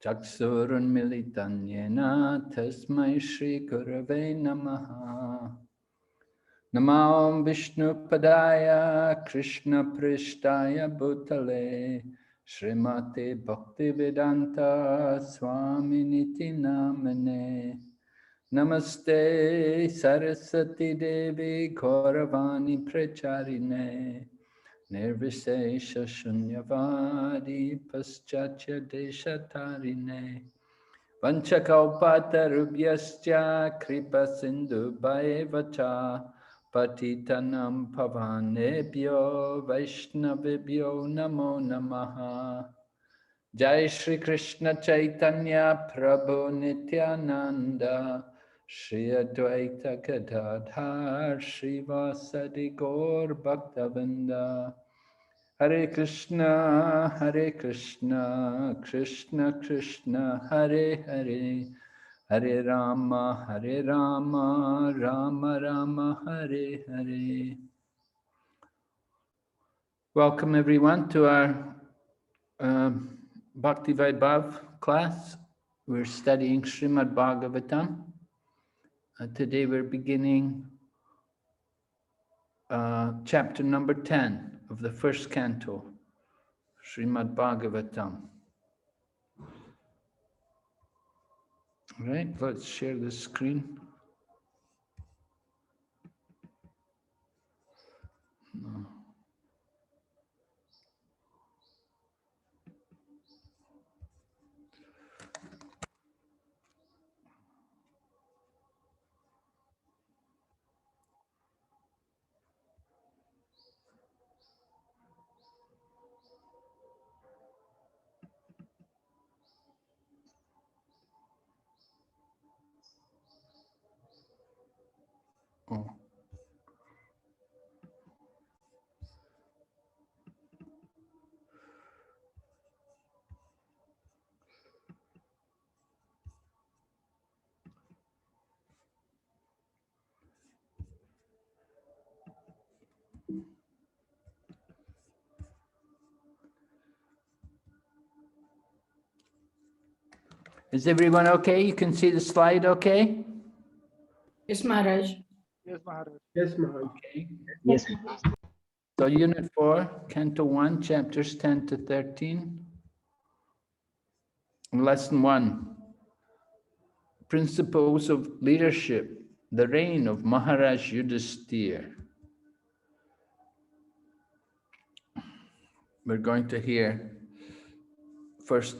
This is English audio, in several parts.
Chaksurunmilitan yena tasmai Shri Gurave Namaha. Namo Vishnu Padaya Krishna Prishtaya Bhutale Srimate Bhaktivedanta Swaminiti Namane. Namaste Saraswati Devi Gauravani Pracharine Nirvisesha Shunyavadi Paschatya Deshatarine Vanchakalpatarubhyascha Kripa Sindhu Bhaevacha Patitanam Pavanebhyo Vaishnavibhyo Namo Namaha. Jai Shri Krishna Chaitanya Prabhu Nityananda Shri Advaita Gadadhar Shri Vasadi Gaur Bhaktavinda. Hare Krishna, Krishna Krishna, Hare Hare, Hare Rama, Rama Rama, Hare Hare. Welcome everyone to our Bhakti Vaibhava class. We're studying Srimad Bhagavatam. Today we're beginning chapter number 10 of the first canto, Srimad Bhagavatam. All right, let's share the screen. No. Oh. Is everyone okay? You can see the slide okay? Yes, Maharaj. Yes, Maharaj. Yes, Maharaj. Okay. Yes. So Unit 4, Canto 1, chapters 10 to 13. Lesson 1. Principles of leadership, the reign of Maharaj Yudhisthira. We're going to hear first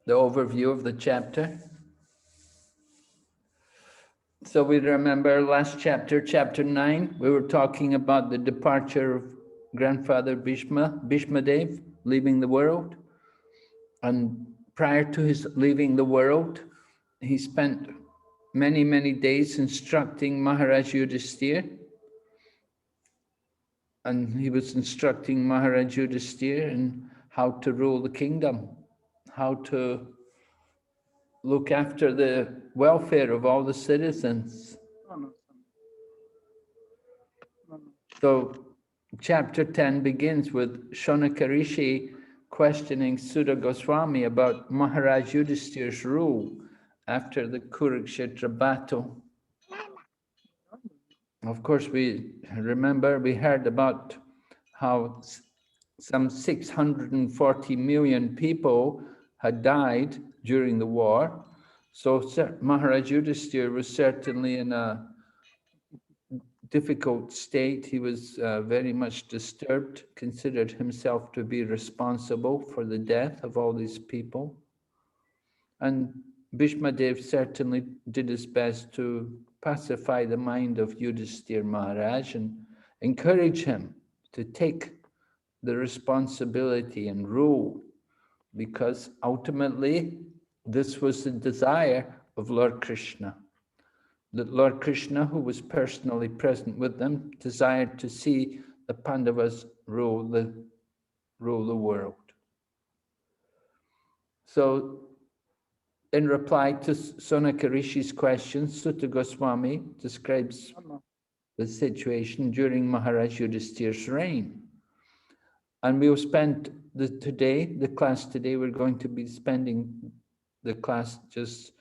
the overview of the chapter. So we remember last chapter, chapter 9, we were talking about the departure of grandfather Bhishma Dev, leaving the world. And prior to his leaving the world, he spent many, many days instructing Maharaj Yudhisthira. And he was instructing Maharaj Yudhisthira in how to rule the kingdom, how to look after the welfare of all the citizens. So chapter 10 begins with Shaunaka Rishi questioning Sudha Goswami about Maharaj Yudhisthira's rule after the Kurukshetra battle. Of course, we heard about how some 640 million people had died during the war. So Maharaj Yudhisthira was certainly in a difficult state. He was very much disturbed, considered himself to be responsible for the death of all these people. And Bhishma Dev certainly did his best to pacify the mind of Yudhisthira Maharaj and encourage him to take the responsibility and rule, because ultimately this was the desire of Lord Kṛṣṇa. That Lord Kṛṣṇa, who was personally present with them, desired to see the Pandavas rule the world. So, in reply to Shaunaka Rishi's question, Sutta Goswami describes the situation during Maharaj Yudhisthira's reign. And we'll spend the class today, we're going to be spending the class just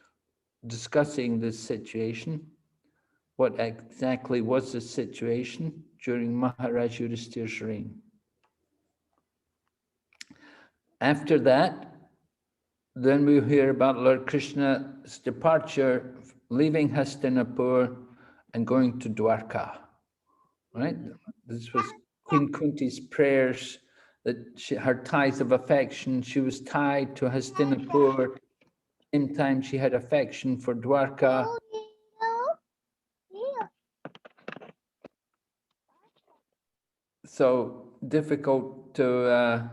discussing this situation. What exactly was the situation during Maharaj Yudhishthira's reign? After that, then we'll hear about Lord Krishna's departure, leaving Hastinapur and going to Dvārakā. Right? This was Queen Kunti's prayers, that her ties of affection, she was tied to Hastinapur. Same time she had affection for Dvārakā. So difficult to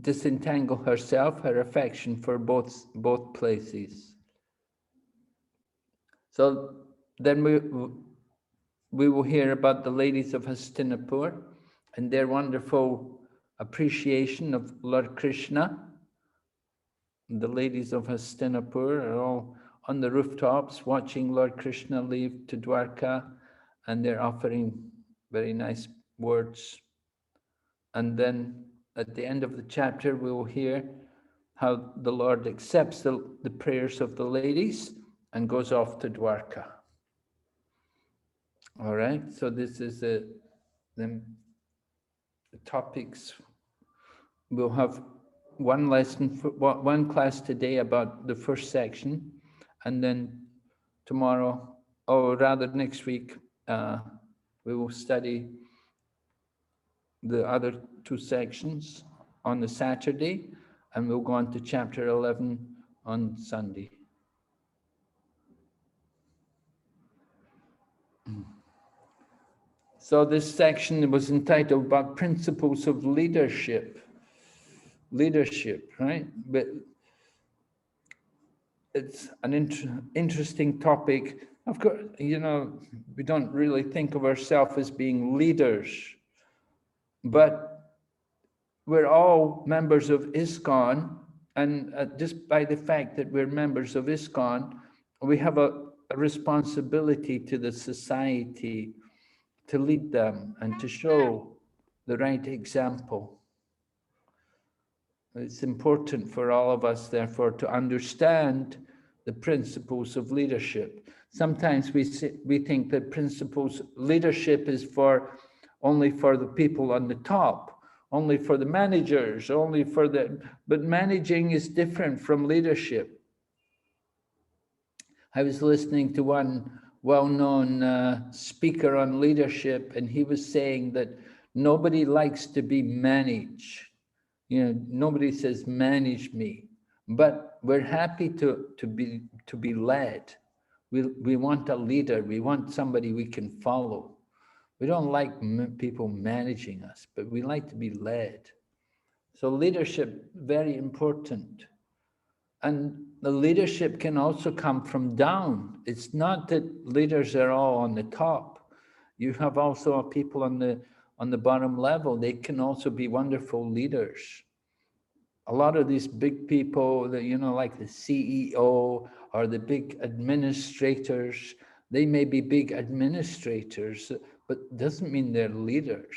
disentangle herself, her affection for both places. So then we will hear about the ladies of Hastinapur and their wonderful appreciation of Lord Krishna. The ladies of Hastinapur are all on the rooftops watching Lord Krishna leave to Dvārakā, and they're offering very nice words. And then at the end of the chapter, we will hear how the Lord accepts the prayers of the ladies and goes off to Dvārakā. All right, so this is the topics. We'll have one lesson, one class today about the first section, and then tomorrow, or rather next week, we will study the other two sections on the Saturday, and we'll go on to chapter 11 on Sunday. So this section was entitled about principles of leadership. Leadership, right? But it's an interesting topic. Of course, you know, we don't really think of ourselves as being leaders, but we're all members of ISKCON, and just by the fact that we're members of ISKCON, we have a responsibility to the society to lead them and to show the right example. It's important for all of us, therefore, to understand the principles of leadership. Sometimes we think that leadership is only for the people on the top, only for the managers, but managing is different from leadership. I was listening to one well-known speaker on leadership, and he was saying that nobody likes to be managed. You know, nobody says manage me, but we're happy to be led. We want a leader. We want somebody we can follow. We don't like people managing us, but we like to be led. So leadership, very important. And the leadership can also come from down. It's not that leaders are all on the top. You have also people on the bottom level. They can also be wonderful leaders. A lot of these big people that, you know, like the CEO or the big administrators, they may be big administrators, but doesn't mean they're leaders.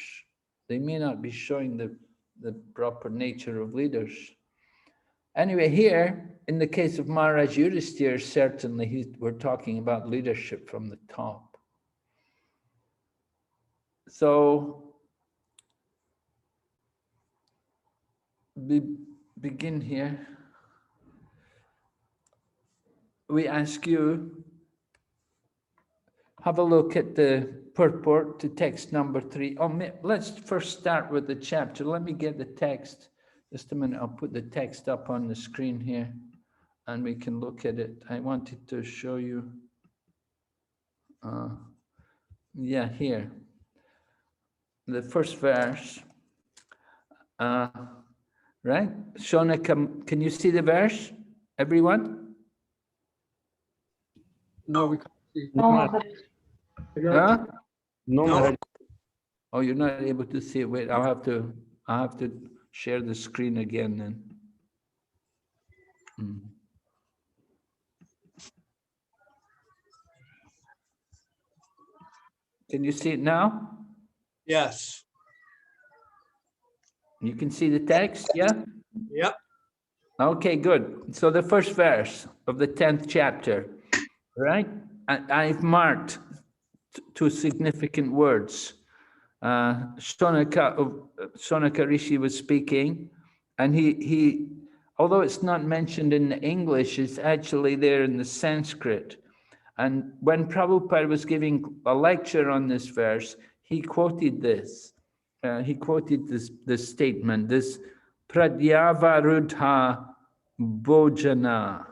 They may not be showing the proper nature of leaders. Anyway, here, in the case of Maharaj Yudhishthira, certainly we're talking about leadership from the top. So, we begin here. We ask you, have a look at the purport to text number 3. Let's first start with the chapter. Let me get the text. Just a minute, I'll put the text up on the screen here and we can look at it. I wanted to show you, here, the first verse. Right? Shona, can you see the verse, everyone? No, we can't see. Huh? No. Oh, you're not able to see it. Wait, I'll have to share the screen again then. Can you see it now? Yes. You can see the text, yeah? Yep. Okay, good. So the first verse of the 10th chapter, right? I've marked two significant words. Shonaka Rishi was speaking, and he, although it's not mentioned in the English, it's actually there in the Sanskrit. And when Prabhupada was giving a lecture on this verse, he quoted this. He quoted this statement, this Pradyavarudha Bhojana,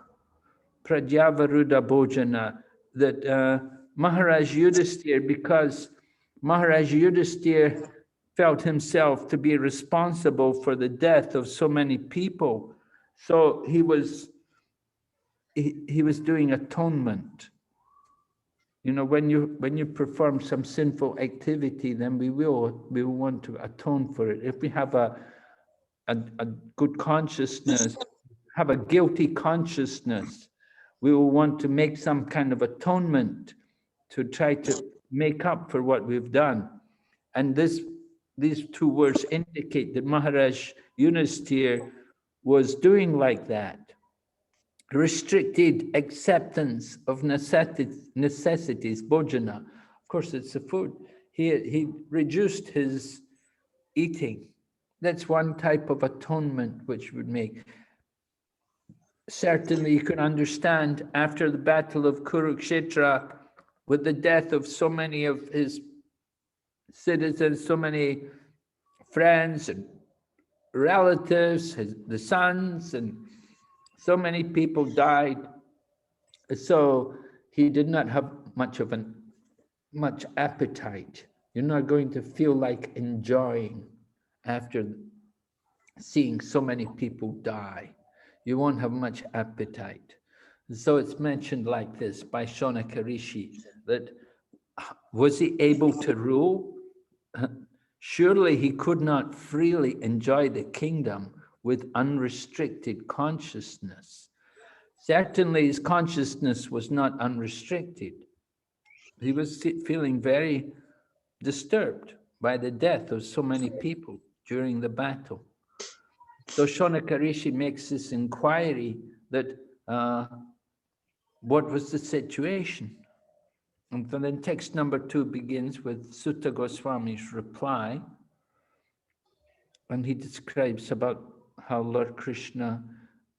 Pradyavarudha Bhojana, that Maharaj Yudhisthira, because Maharaj Yudhisthira felt himself to be responsible for the death of so many people, so he was doing atonement. You know, when you perform some sinful activity, then we will want to atone for it. If we have a good consciousness, have a guilty consciousness, we will want to make some kind of atonement to try to make up for what we've done. And these two words indicate that Maharaj Yudhisthira was doing like that. Restricted acceptance of necessities, bhojana. Of course, it's the food. He reduced his eating. That's one type of atonement which would make. Certainly, you can understand after the battle of Kurukshetra, with the death of so many of his citizens, so many friends and relatives, the sons, and so many people died. So he did not have much appetite. You're not going to feel like enjoying after seeing so many people die. You won't have much appetite. So it's mentioned like this by Shonaka Rishi, that was he able to rule? Surely he could not freely enjoy the kingdom with unrestricted consciousness. Certainly his consciousness was not unrestricted. He was feeling very disturbed by the death of so many people during the battle. So Shonaka Rishi makes this inquiry that what was the situation? And then text number 2 begins with Sutta Goswami's reply, and he describes about how Lord Kṛṣṇa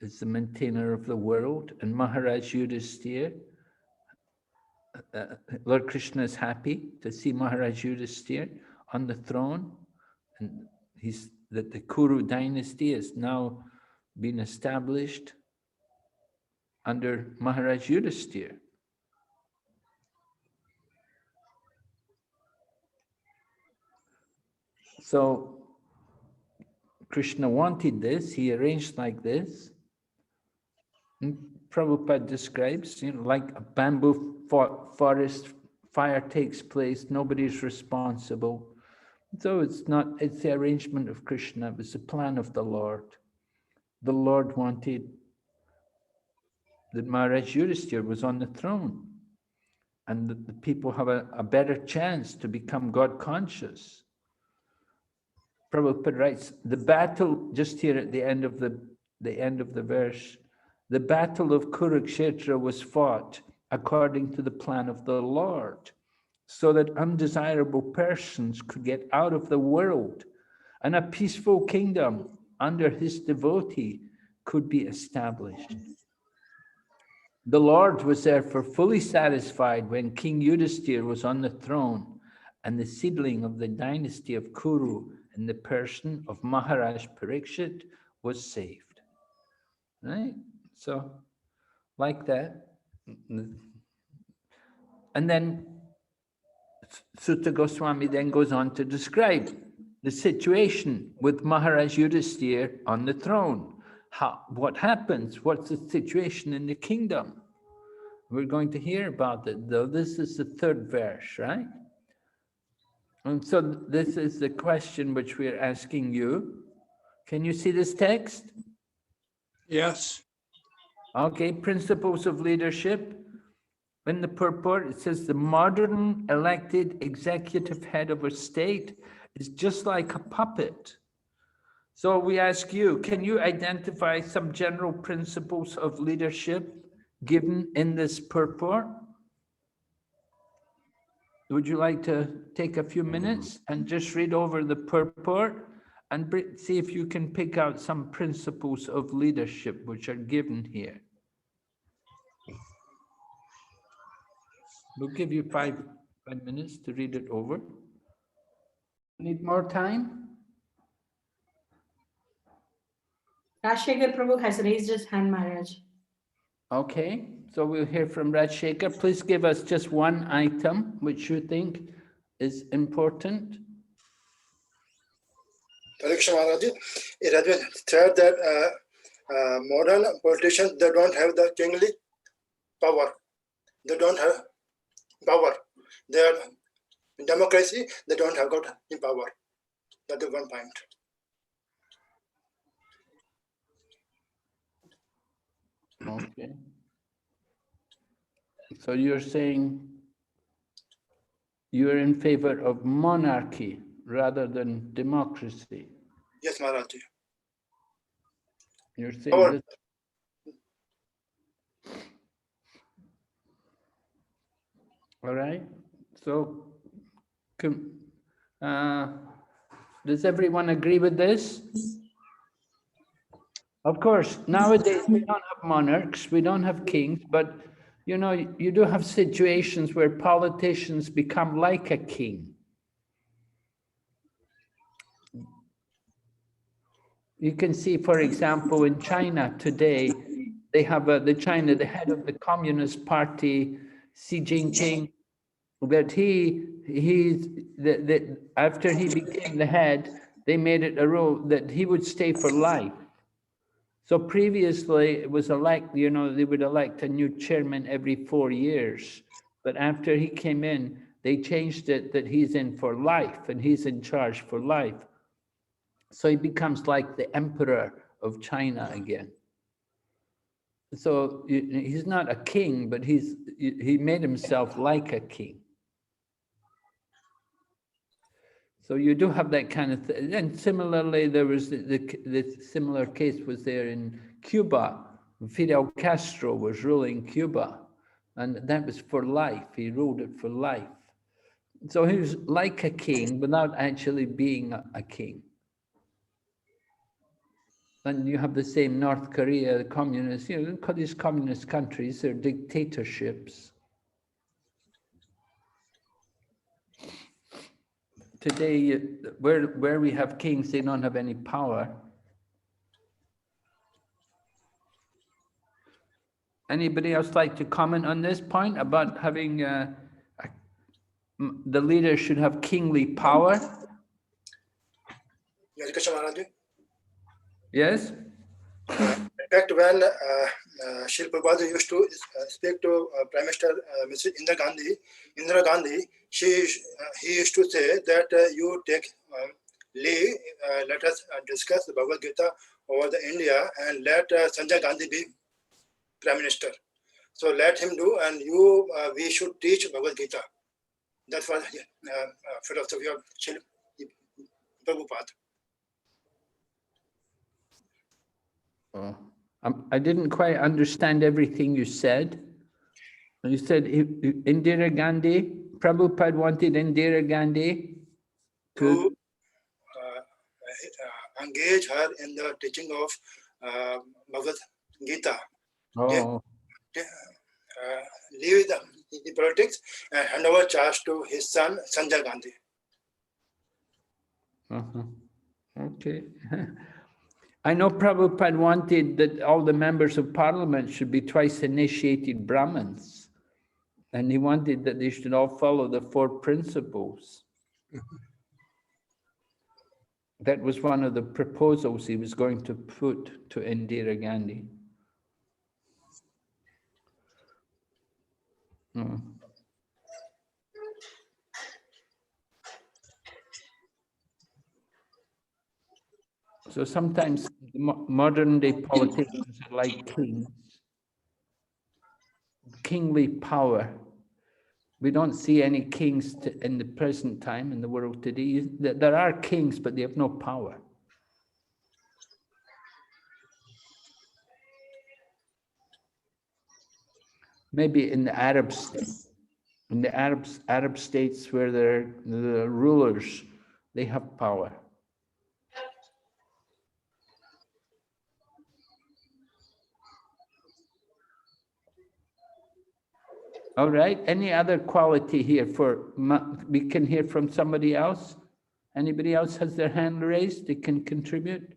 is the maintainer of the world, and Maharaj Yudhisthira, Lord Kṛṣṇa is happy to see Maharaj Yudhisthira on the throne, and that the Kuru dynasty has now been established under Maharaj Yudhisthira. So Kṛṣṇa wanted this, he arranged like this. And Prabhupada describes, like a bamboo forest, fire takes place, nobody's responsible. So it's the arrangement of Kṛṣṇa, it was the plan of the Lord. The Lord wanted that Maharaj Yudhisthira was on the throne, and that the people have a better chance to become God conscious. Prabhupada writes, the battle, just here at the end of the verse, the battle of Kurukshetra was fought according to the plan of the Lord, so that undesirable persons could get out of the world, and a peaceful kingdom under his devotee could be established. The Lord was therefore fully satisfied when King Yudhisthira was on the throne, and the seedling of the dynasty of Kuru in the person of Maharaj Parikshit was saved. Right? So, like that. And then Sutta Goswami then goes on to describe the situation with Maharaj Yudhisthira on the throne. What happens? What's the situation in the kingdom? We're going to hear about it, though. This is the 3rd verse, right? And so this is the question which we're asking you. Can you see this text? Yes. Okay, principles of leadership. In the purport, it says the modern elected executive head of a state is just like a puppet. So we ask you, can you identify some general principles of leadership given in this purport? Would you like to take a few minutes and just read over the purport and see if you can pick out some principles of leadership which are given here? We'll give you five minutes to read it over. Need more time? Rajshekhar Prabhu has raised his hand, Maharaj. Okay, so we'll hear from Rajshekhar. Please give us just one item which you think is important. Kṛṣṇa Maharaj, it has been said that modern politicians, they don't have the kingly power. They don't have power. They are in democracy, they don't have got any power. That is one point. Okay. So you're saying you're in favor of monarchy rather than democracy. Yes, Maharaj. You're saying this. All right. So, does everyone agree with this? Of course, nowadays we don't have monarchs, we don't have kings, but you know, you do have situations where politicians become like a king. You can see, for example, in China today, they have the head of the Communist Party, Xi Jinping, that after he became the head, they made it a rule that he would stay for life. So previously it was they would elect a new chairman every 4 years. But after he came in, they changed it that he's in for life and he's in charge for life. So he becomes like the emperor of China again. So he's not a king, but he made himself like a king. So you do have that kind of thing. And similarly, there was the similar case was there in Cuba. Fidel Castro was ruling Cuba, and that was for life. He ruled it for life. So he was like a king without actually being a king. And you have the same North Korea, the communists, these communist countries, they're dictatorships. Today, where we have kings, they don't have any power. Anybody else like to comment on this point about having the leader should have kingly power? Yes, Kṛṣṇa Maharaj. Yes? In fact, when Srila Prabhupada used to speak to Prime Minister Mrs. Indira Gandhi, he used to say that you take leave, let us discuss the Bhagavad Gita over the India and let Sanjay Gandhi be Prime Minister. So let him do, and we should teach Bhagavad Gita. That's what philosophy of Srila Prabhupada. Oh, I didn't quite understand everything you said. You said Indira Gandhi, Prabhupada wanted Indira Gandhi to engage her in the teaching of Bhagavad Gita. Oh. Leave the politics and hand over charge to his son Sanjay Gandhi. Okay. I know Prabhupada wanted that all the members of parliament should be twice initiated Brahmins. And he wanted that they should all follow the 4 principles. That was one of the proposals he was going to put to Indira Gandhi. So sometimes modern day politicians are like kings, kingly power. We don't see any kings in the present time in the world today. There are kings, but they have no power. maybe in the Arab states, in the Arab states where the rulers, they have power. All right, any other quality here we can hear from somebody else? Anybody else has their hand raised, they can contribute?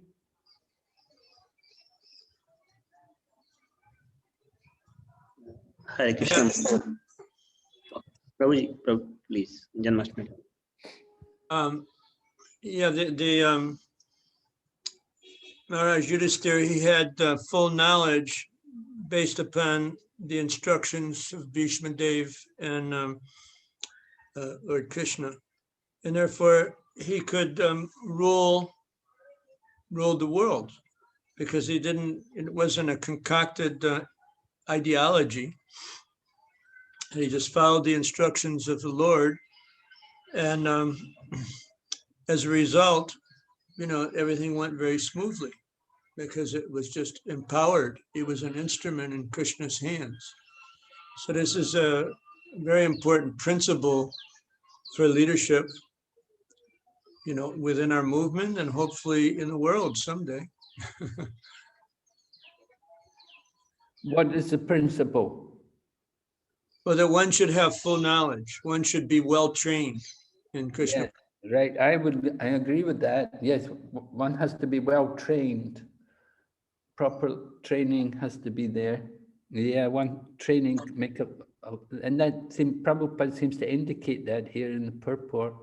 Hare Krishna. Prabhuji, please, Janmashtami. Yeah, the Maharaj Yudhisthira, he had full knowledge based upon the instructions of Bhishma Dev and Lord Krishna, and therefore he could rule the world, because it wasn't a concocted ideology. He just followed the instructions of the Lord, and as a result, everything went very smoothly, because it was just empowered. He was an instrument in Krishna's hands. So this is a very important principle for leadership, within our movement and hopefully in the world someday. What is the principle? Well, that one should have full knowledge. One should be well trained in Krishna. Yeah, right, I agree with that. Yes, one has to be well trained. Proper training has to be there. Yeah, one training and that Prabhupada seems to indicate that here in the purport,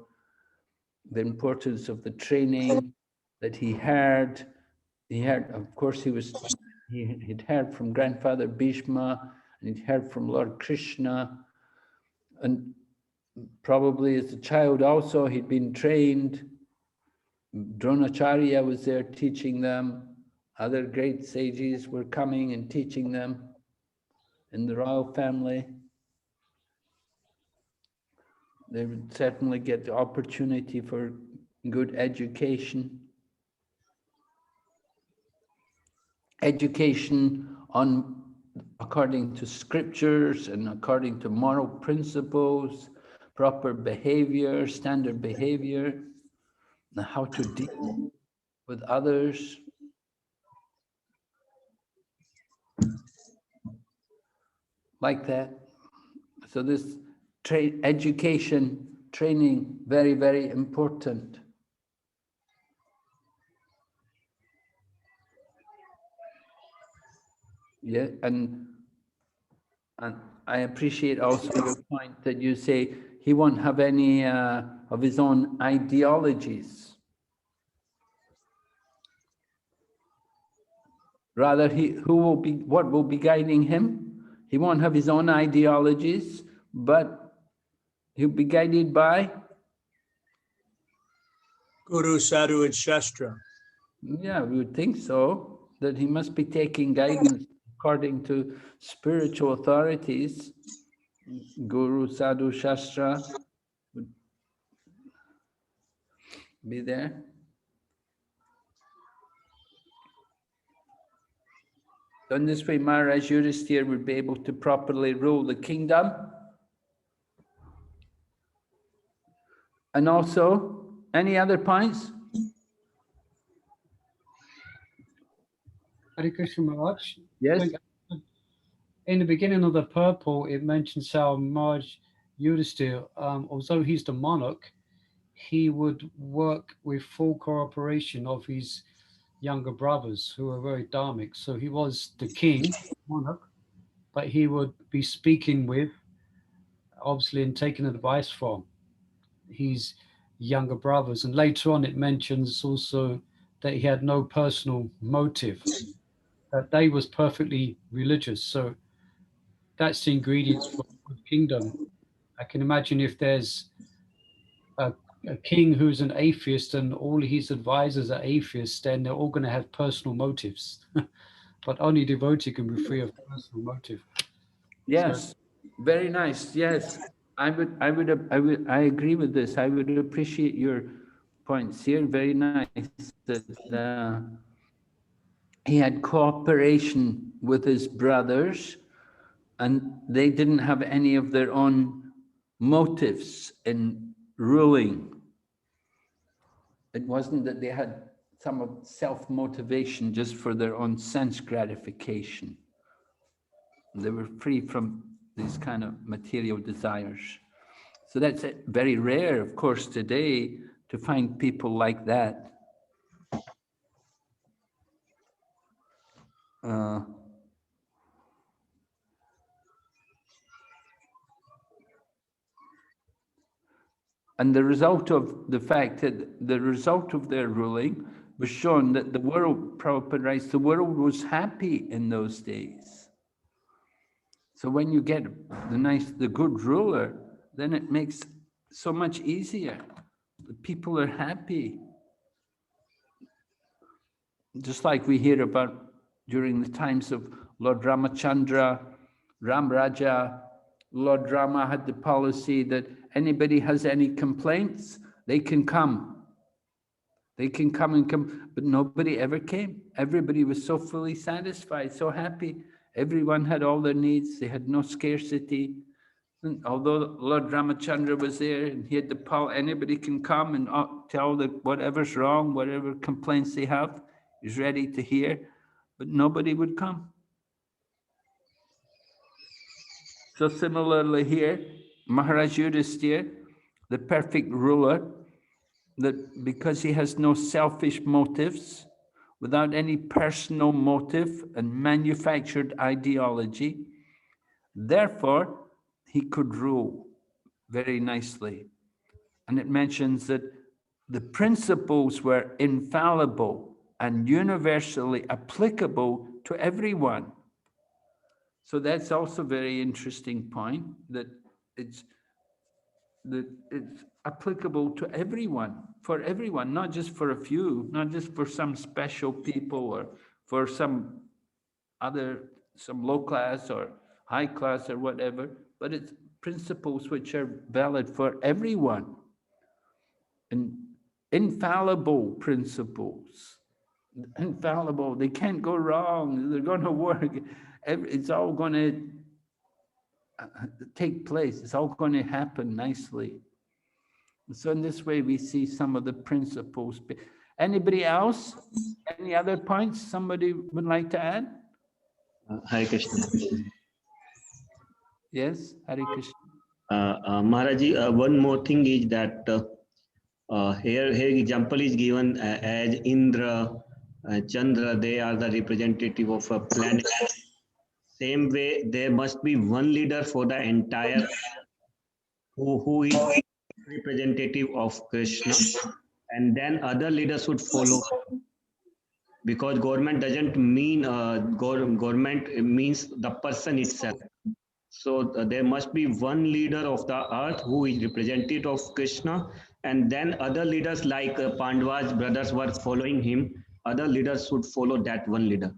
the importance of the training that he heard. He heard, of course, he'd heard from Grandfather Bhishma, and he'd heard from Lord Krishna, and probably as a child also, he'd been trained. Dronacharya was there teaching them. Other great sages were coming and teaching them in the royal family. They would certainly get the opportunity for good education. Education according to scriptures and according to moral principles, proper behavior, standard behavior, and how to deal with others. Like that. So this education, training, very, very important. Yeah, and I appreciate also your point that you say he won't have any of his own ideologies. Rather, what will be guiding him? He won't have his own ideologies, but he'll be guided by Guru, Sadhu, and Shastra. Yeah, we would think so, that he must be taking guidance according to spiritual authorities. Guru, Sadhu, Shastra would be there. So in this way, Maharaj Yudhisthira would be able to properly rule the kingdom. And also, any other points? Hare Krishna Maharaj. Yes. In the beginning of the purport, it mentions how Maharaj Yudhisthira, although he's the monarch, he would work with full cooperation of his younger brothers who were very dharmic. So he was the king, monarch, but he would be speaking with, obviously, and taking advice from his younger brothers. And later on, it mentions also that he had no personal motive, that they was perfectly religious. So that's the ingredients for a good kingdom. I can imagine if there's a king who's an atheist and all his advisors are atheists, then they're all going to have personal motives. But only devotee can be free of personal motive. Yes, so, very nice. Yes, I agree with this. I would appreciate your points here. Very nice that he had cooperation with his brothers, And they didn't have any of their own motives in ruling. It wasn't that they had some self-motivation just for their own sense gratification. They were free from these kind of material desires. So that's very rare, of course, today to find people like that. And the result of the fact that the result of their ruling was shown that the world, Prabhupada writes, the world was happy in those days. So when you get the good ruler, then it makes so much easier. The people are happy. Just like we hear about during the times of Lord Ramachandra, Ram Raja, Lord Rama had the policy that anybody has any complaints, they can come. They can come, but nobody ever came. Everybody was so fully satisfied, so happy. Everyone had all their needs. They had no scarcity. And although Lord Ramachandra was there and he had the power, anybody can come and tell that whatever's wrong, whatever complaints they have, he's ready to hear, but nobody would come. So similarly here, Maharaj Yudhisthira, the perfect ruler, that because he has no selfish motives, without any personal motive and manufactured ideology, therefore he could rule very nicely. And it mentions that the principles were infallible and universally applicable to everyone. So that's also a very interesting point, that it's applicable to everyone, for everyone, not just for a few, not just for some special people or for some low class or high class or whatever, but it's principles which are valid for everyone. And infallible principles, infallible, they can't go wrong, they're going to work, it's all going to take place, it's all going to happen nicely. So in this way, we see some of the principles. Anybody else? Any other points somebody would like to add? Hare Krishna. Yes, Hare Krishna. Maharaji, one more thing is that here example is given as Indra, Chandra, they are the representative of a planet. Same way, there must be one leader for the entire who is representative of Kṛṣṇa, and then other leaders should follow, because government doesn't mean government means the person itself. So there must be one leader of the earth who is representative of Kṛṣṇa, and then other leaders like Pandava's brothers were following him. Other leaders should follow that one leader.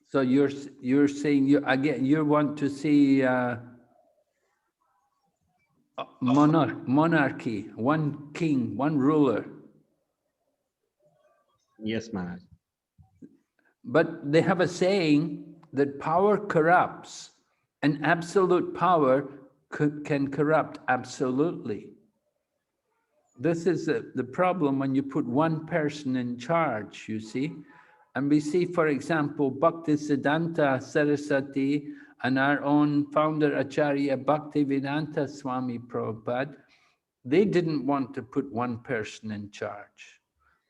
So you're saying you want to see monarchy, one king, one ruler. Yes, Maharaj. But they have a saying that power corrupts, and absolute power can corrupt absolutely. This is the problem when you put one person in charge, you see. And we see, for example, Bhaktisiddhanta Saraswati and our own founder Acharya Bhaktivedanta Swami Prabhupada, they didn't want to put one person in charge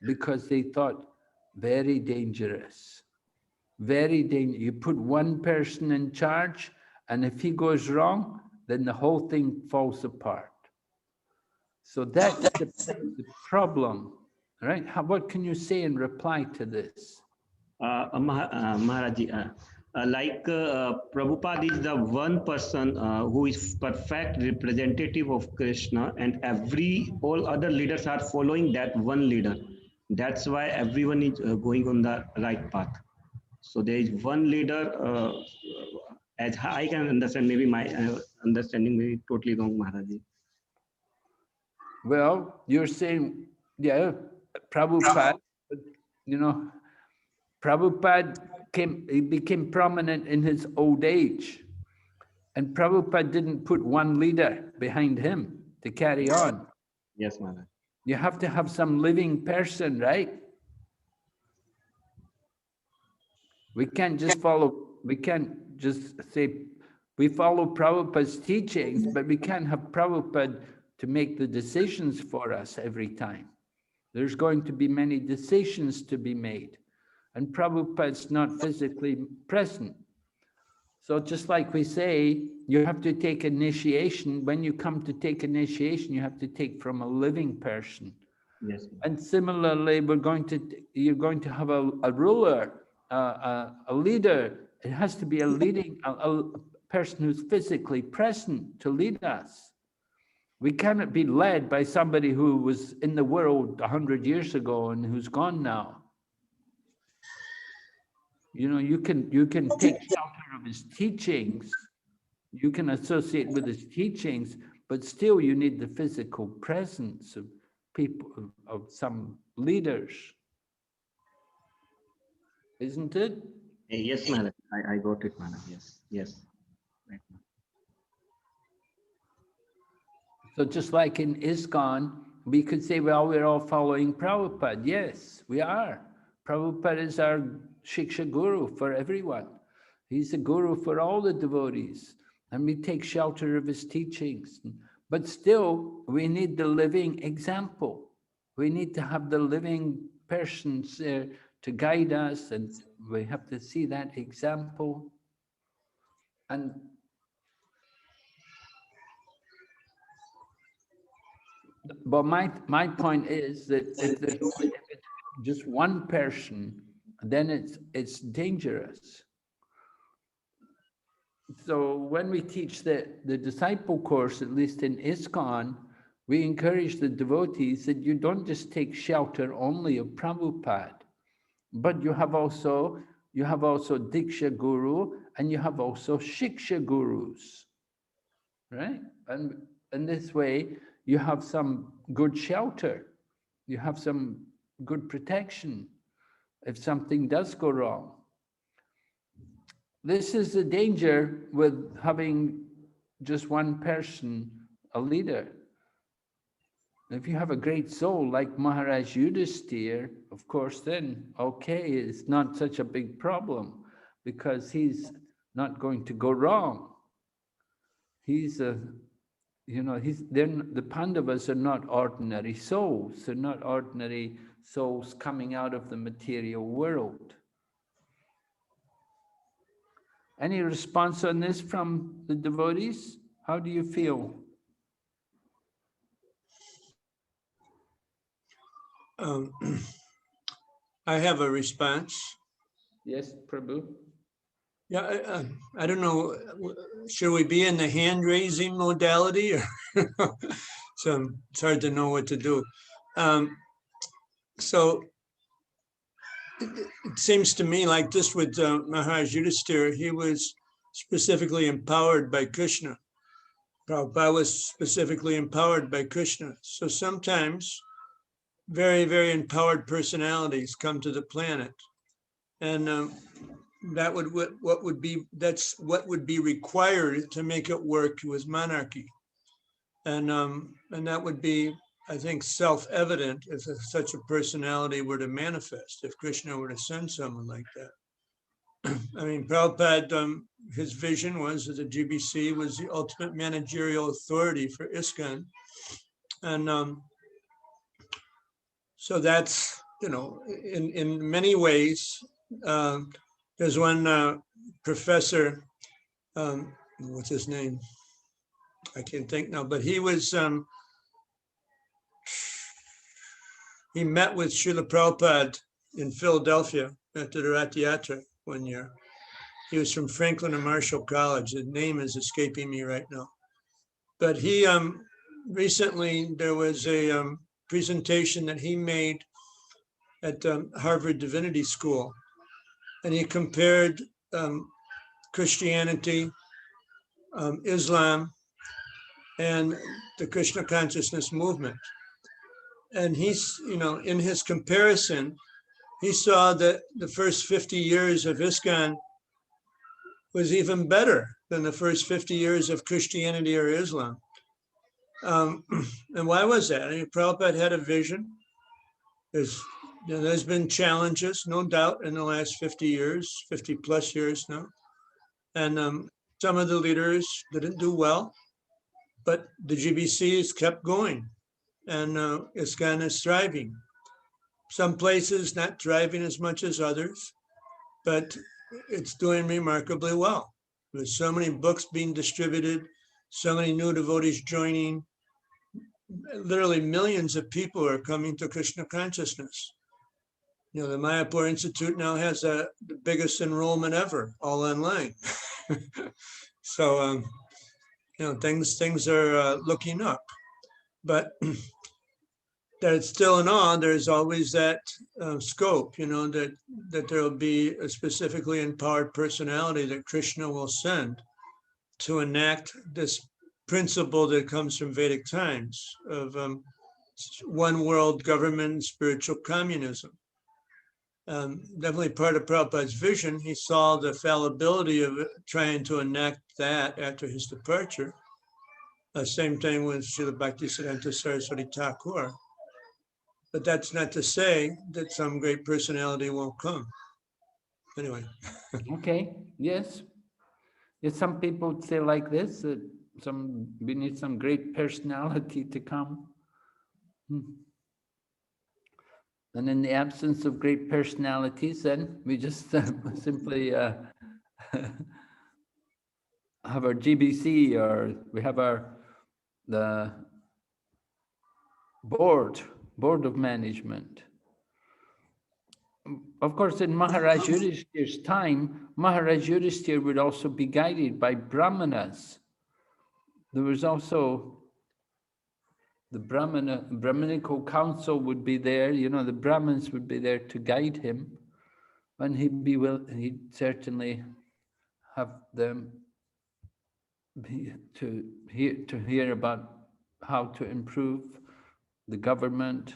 because they thought, very dangerous, very dangerous. You put one person in charge, and if he goes wrong, then the whole thing falls apart. So that's the problem, right? What can you say in reply to this? Maharaji, Prabhupada is the one person who is perfect representative of Kṛṣṇa, and all other leaders are following that one leader. That's why everyone is going on the right path. So there is one leader, as I can understand, maybe my understanding may be totally wrong, Maharaji. Well, you're saying, yeah, Prabhupada, Prabhupada he became prominent in his old age. And Prabhupada didn't put one leader behind him to carry on. Yes, Maharaj. You have to have some living person, right? We can't just say, we follow Prabhupada's teachings, but we can't have Prabhupada to make the decisions for us every time. There's going to be many decisions to be made, and Prabhupada's not physically present. So just like we say, you have to take initiation. When you come to take initiation, you have to take from a living person. Yes. And similarly, you're going to have a ruler, a leader. It has to be a person who's physically present to lead us. We cannot be led by somebody who was in the world 100 years ago and who's gone now. You know, you can take shelter of his teachings, you can associate with his teachings, but still you need the physical presence of people, of some leaders. Isn't it? Yes, Maharaj. I got it, Maharaj. Yes. Yes. Right. So just like in ISKCON, we could say, well, we're all following Prabhupada. Yes, we are. Prabhupada is our Shiksha Guru for everyone. He's the Guru for all the devotees. And we take shelter of his teachings. But still, we need the living example. We need to have the living persons there to guide us, and we have to see that example. But my point is that if it's just one person, then it's dangerous. So when we teach the disciple course, at least in ISKCON, we encourage the devotees that you don't just take shelter only of Prabhupada, but you have also Diksha Guru, and you have also Shiksha Gurus, right? And in this way, you have some good shelter, you have some good protection if something does go wrong. This is the danger with having just one person, a leader. If you have a great soul like Maharaj Yudhisthira, of course, then okay, it's not such a big problem because he's not going to go wrong. The Pandavas are not ordinary souls. They're not ordinary souls coming out of the material world. Any response on this from the devotees? How do you feel? I have a response. Yes, Prabhu. Yeah, I don't know. Should we be in the hand-raising modality? Or so it's hard to know what to do. So it seems to me like this with Maharaj Yudhisthira, he was specifically empowered by Kṛṣṇa. Prabhupada was specifically empowered by Kṛṣṇa. So sometimes very, very empowered personalities come to the planet, and that's what would be required to make it work with monarchy, and that would be, I think, self-evident if such a personality were to manifest, if Kṛṣṇa were to send someone like that. I mean, Prabhupada, his vision was that the GBC was the ultimate managerial authority for ISKCON, and so that's, in many ways. There's one professor, what's his name? I can't think now, but he was, he met with Srila Prabhupada in Philadelphia at the Rath Yatra one year. He was from Franklin and Marshall College. The name is escaping me right now. But he, recently there was a presentation that he made at Harvard Divinity School. And he compared Christianity, Islam, and the Kṛṣṇa consciousness movement. And he's, in his comparison, he saw that the first 50 years of ISKCON was even better than the first 50 years of Christianity or Islam. And why was that? I mean, Prabhupada had a vision. There's been challenges, no doubt, in the last 50 years, 50 plus years now. And some of the leaders didn't do well, but the GBC has kept going, and ISKCON is thriving. Some places not thriving as much as others, but it's doing remarkably well. There's so many books being distributed, so many new devotees joining. Literally millions of people are coming to Krishna consciousness. You know, the Mayapur Institute now has the biggest enrollment ever, all online. So, you know, things are looking up. But that still in all, there's always that scope, you know, that there will be a specifically empowered personality that Krishna will send to enact this principle that comes from Vedic times of one world government and spiritual communism. Definitely part of Prabhupada's vision. He saw the fallibility of trying to enact that after his departure. Same thing with Srila Bhaktisiddhanta Saraswati Thakur. But that's not to say that some great personality won't come. Anyway. Okay, yes. Yes, some people say like this, that we need some great personality to come. And in the absence of great personalities, then we just simply have our GBC, or we have the board of management. Of course, in Maharaj Yudhishthir's time, Maharaj Yudhishthir would also be guided by Brahmanas. There was also the Brahmanical council would be there, you know, the Brahmins would be there to guide him, and he'd certainly have them to hear about how to improve the government.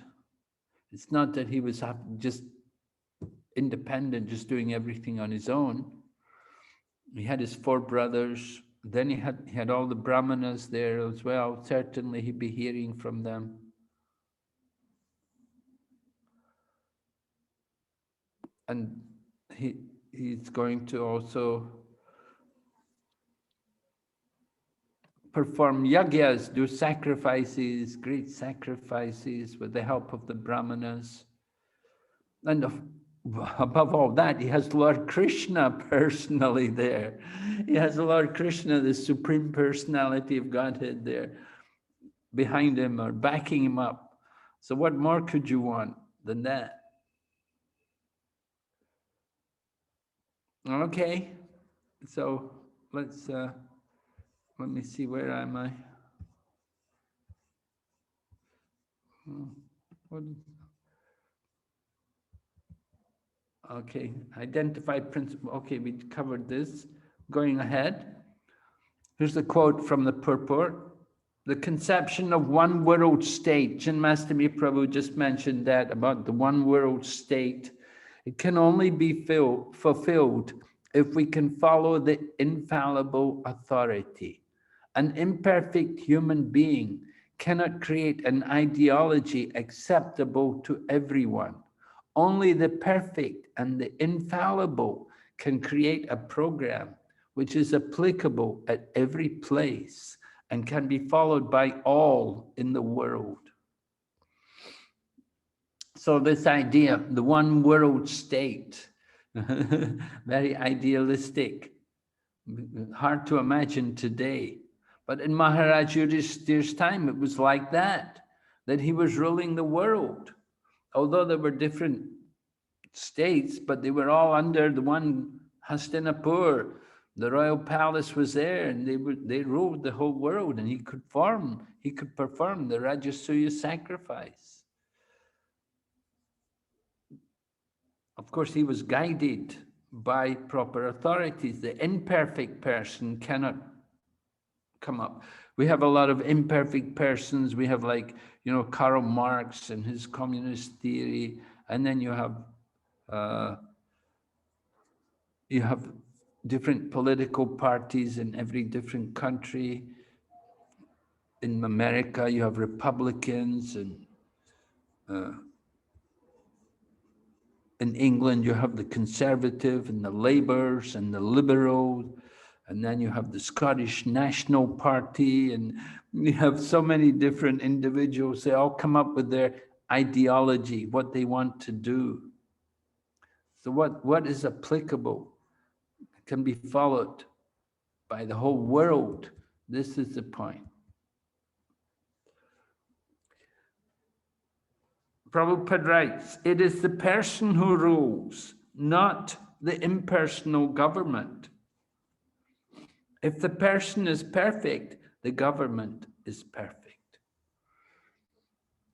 It's not that he was just independent, just doing everything on his own. He had his 4 brothers. Then he had all the Brahmanas there as well. Certainly he'd be hearing from them. And he's going to also perform yagyas, do sacrifices, great sacrifices with the help of the Brahmanas. And above all that, he has Lord Kṛṣṇa personally there. He has Lord Kṛṣṇa, the Supreme Personality of Godhead, there behind him or backing him up. So what more could you want than that? Okay, so let me see, where am I? Okay, identify principle. Okay, we covered this. Going ahead, here's a quote from the purport. The conception of one world state, Janmastami Prabhu just mentioned that about the one world state. It can only be fulfilled if we can follow the infallible authority. An imperfect human being cannot create an ideology acceptable to everyone. Only the perfect and the infallible can create a program which is applicable at every place and can be followed by all in the world. So this idea, the one world state, very idealistic, hard to imagine today. But in Maharaj Yudhishthir's time, it was like that he was ruling the world. Although there were different states, but they were all under the one Hastinapur. The royal palace was there, and they ruled the whole world, and he could perform the Rajasuya sacrifice. Of course, he was guided by proper authorities. The imperfect person cannot come up. We have a lot of imperfect persons. We have, like, you know, Karl Marx and his communist theory, and then you have You have different political parties in every different country. In America, you have Republicans, and in England, you have the Conservative and the Labours and the Liberals, and then you have the Scottish National Party, and you have so many different individuals. They all come up with their ideology, what they want to do. So what is applicable can be followed by the whole world. This is the point. Prabhupada writes, it is the person who rules, not the impersonal government. If the person is perfect, the government is perfect.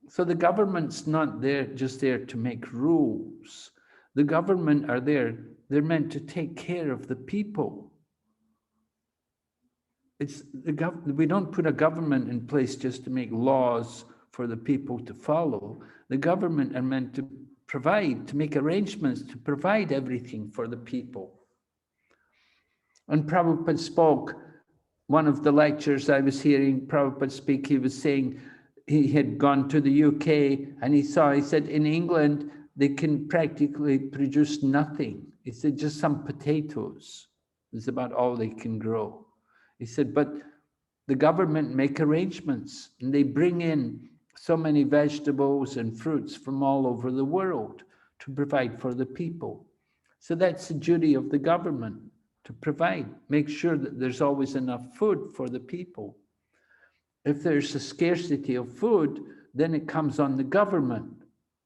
So the government's not there just there to make rules. The government are there, they're meant to take care of the people. We don't put a government in place just to make laws for the people to follow. The government are meant to provide, to make arrangements, to provide everything for the people. And Prabhupada spoke, one of the lectures I was hearing Prabhupada speak, he was saying he had gone to the UK and he said in England, they can practically produce nothing. He said just some potatoes is about all they can grow. He said, but the government make arrangements and they bring in so many vegetables and fruits from all over the world to provide for the people. So that's the duty of the government, to provide, make sure that there's always enough food for the people. If there's a scarcity of food, then it comes on the government.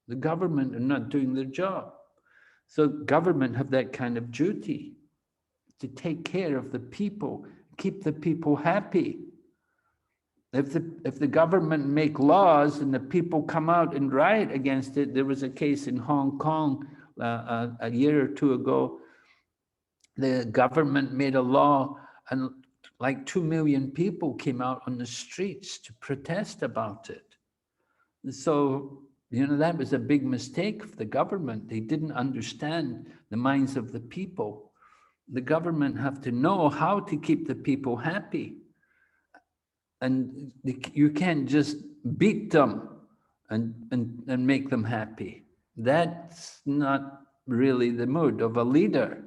The government are not doing their job. So government have that kind of duty to take care of the people, keep the people happy. If the government make laws and the people come out and riot against it, there was a case in Hong Kong a year or two ago. The government made a law and like 2 million people came out on the streets to protest about it. So, that was a big mistake of the government. They didn't understand the minds of the people. The government have to know how to keep the people happy. And you can't just beat them and make them happy. That's not really the mood of a leader.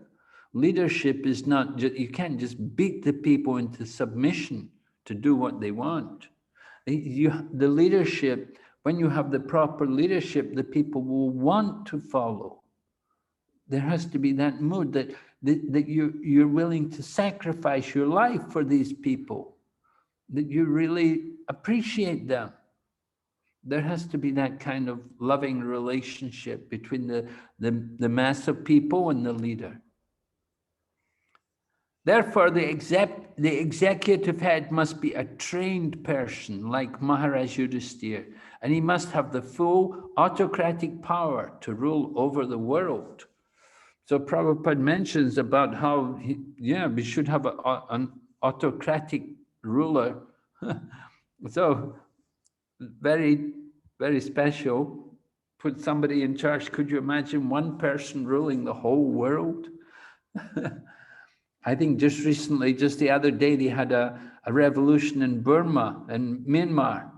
Leadership is not just, you can't just beat the people into submission to do what they want. The leadership, when you have the proper leadership, the people will want to follow. There has to be that mood that you're willing to sacrifice your life for these people, that you really appreciate them. There has to be that kind of loving relationship between the mass of people and the leader. Therefore, the executive head must be a trained person like Maharaj Yudhisthira, and he must have the full autocratic power to rule over the world. So Prabhupada mentions about how, we should have an autocratic ruler. So very, very special. Put somebody in charge. Could you imagine one person ruling the whole world? I think just recently, just the other day, they had a revolution in Burma and Myanmar,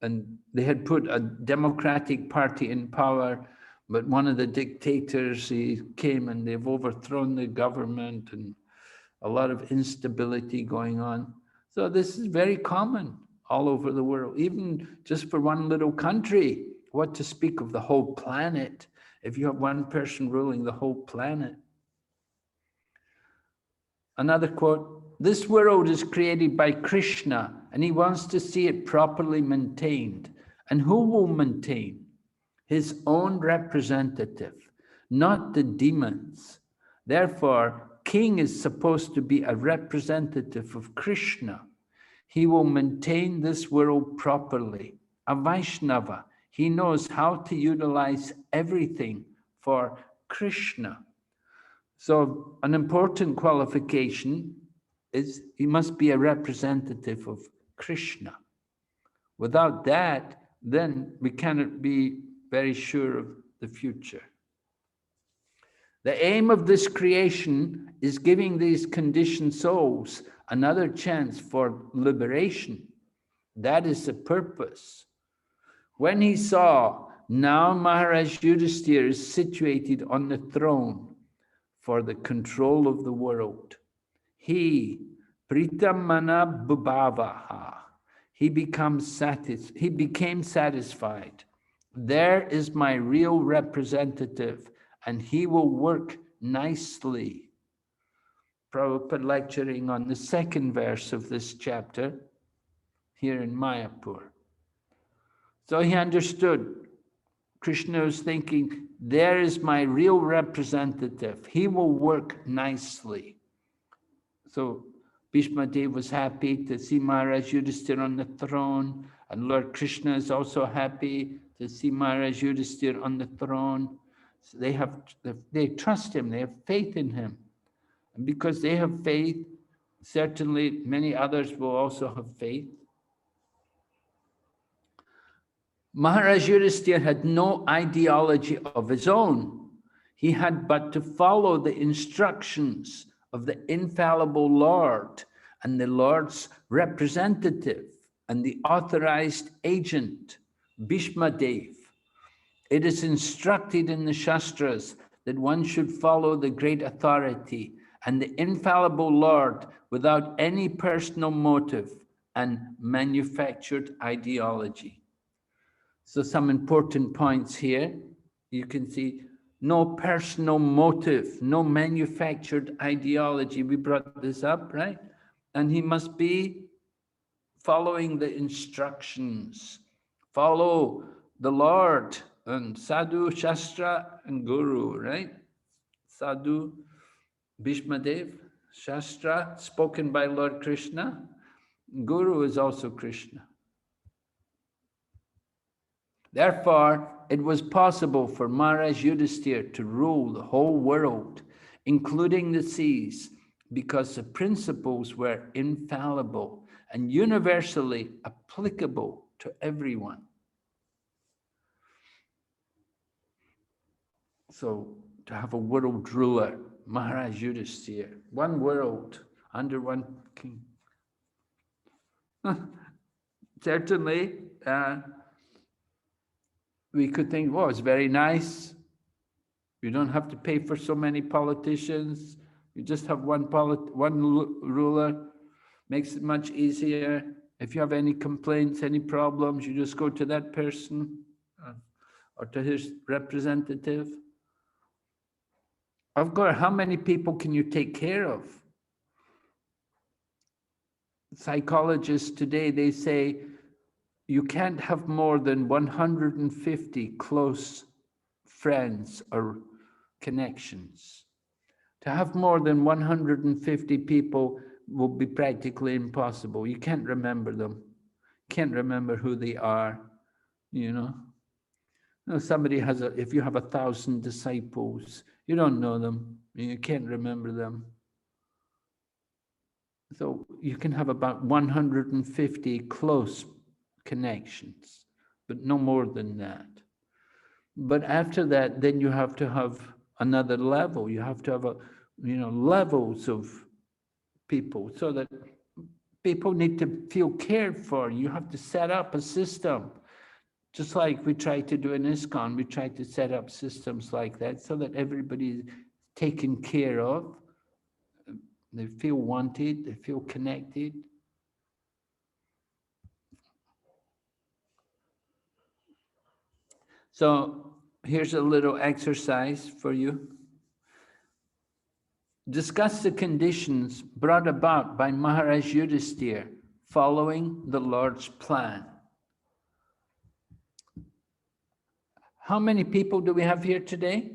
and they had put a democratic party in power, but one of the dictators, he came and they've overthrown the government and a lot of instability going on. So this is very common all over the world, even just for one little country, what to speak of the whole planet, if you have one person ruling the whole planet. Another quote, this world is created by Kṛṣṇa and he wants to see it properly maintained. And who will maintain? His own representative, not the demons. Therefore, king is supposed to be a representative of Kṛṣṇa. He will maintain this world properly. A Vaishnava, he knows how to utilize everything for Kṛṣṇa. So an important qualification is he must be a representative of Kṛṣṇa. Without that, then we cannot be very sure of the future. The aim of this creation is giving these conditioned souls another chance for liberation. That is the purpose. When he saw now Maharaj Yudhisthira is situated on the throne for the control of the world, he, Pritamana Bhubhavaha, he became satisfied. There is my real representative, and he will work nicely. Prabhupada lecturing on the second verse of this chapter here in Mayapur. So he understood. Krishna was thinking, there is my real representative. He will work nicely. So Bhishma Dev was happy to see Maharaj Yudhisthira on the throne, and Lord Krishna is also happy to see Maharaj Yudhisthira on the throne. So they trust him, they have faith in him. And because they have faith, certainly many others will also have faith. Maharaj Yudhisthira had no ideology of his own. He had but to follow the instructions of the infallible Lord and the Lord's representative and the authorized agent, Bhishma Dev. It is instructed in the Shastras that one should follow the great authority and the infallible Lord without any personal motive and manufactured ideology. So some important points here. You can see no personal motive, no manufactured ideology. We brought this up, right? And he must be following the instructions. Follow the Lord and Sadhu, Shastra, and Guru, right? Sadhu, Bhishma Dev, Shastra, spoken by Lord Krishna. Guru is also Krishna. Therefore, it was possible for Maharaj Yudhisthira to rule the whole world, including the seas, because the principles were infallible and universally applicable to everyone. So, to have a world ruler, Maharaj Yudhisthira, one world under one king. Certainly, we could think, well, it's very nice. You don't have to pay for so many politicians. You just have one ruler. Makes it much easier. If you have any complaints, any problems, you just go to that person or to his representative. Of course, how many people can you take care of? Psychologists today, they say, you can't have more than 150 close friends or connections. To have more than 150 people will be practically impossible. You can't remember them. Can't remember who they are, you know. Somebody has if you have 1,000 disciples, you don't know them. You can't remember them. So you can have about 150 close connections, but no more than that. But after that, then you have to have another level. You have to have levels of people, so that people need to feel cared for. You have to set up a system, just like we try to do in ISKCON. We try to set up systems like that so that everybody is taken care of. They feel wanted, they feel connected. So here's a little exercise for you. Discuss the conditions brought about by Maharaj Yudhisthira following the Lord's plan. How many people do we have here today?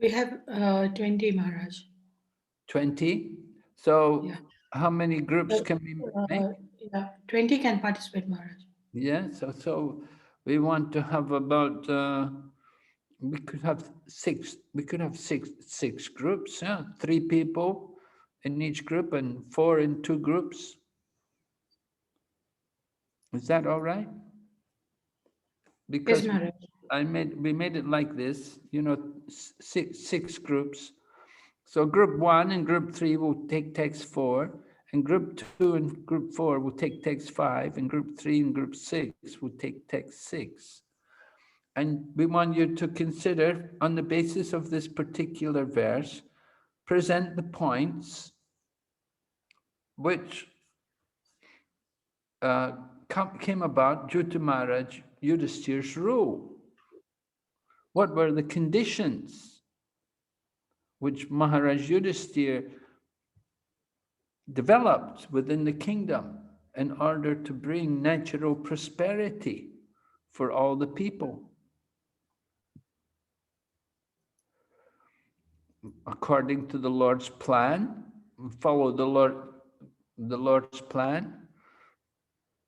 We have 20, Maharaj. 20? So Yeah. how many groups can we make? Yeah, 20 can participate, Maharaj. Yeah, so we want to have about we could have six groups, yeah, 3 people in each group and 4 in 2 groups. Is that all right? Because Yes, Maharaj. we made it like this, you know, six groups. So group 1 and group 3 will take text 4, and group 2 and group 4 will take text 5, and group 3 and group 6 will take text 6. And we want you to consider, on the basis of this particular verse, present the points which came about due to Maharaj Yudhishthira's rule. What were the conditions which Maharaj Yudhishthira developed within the kingdom in order to bring natural prosperity for all the people? According to the Lord's plan, follow the Lord's plan.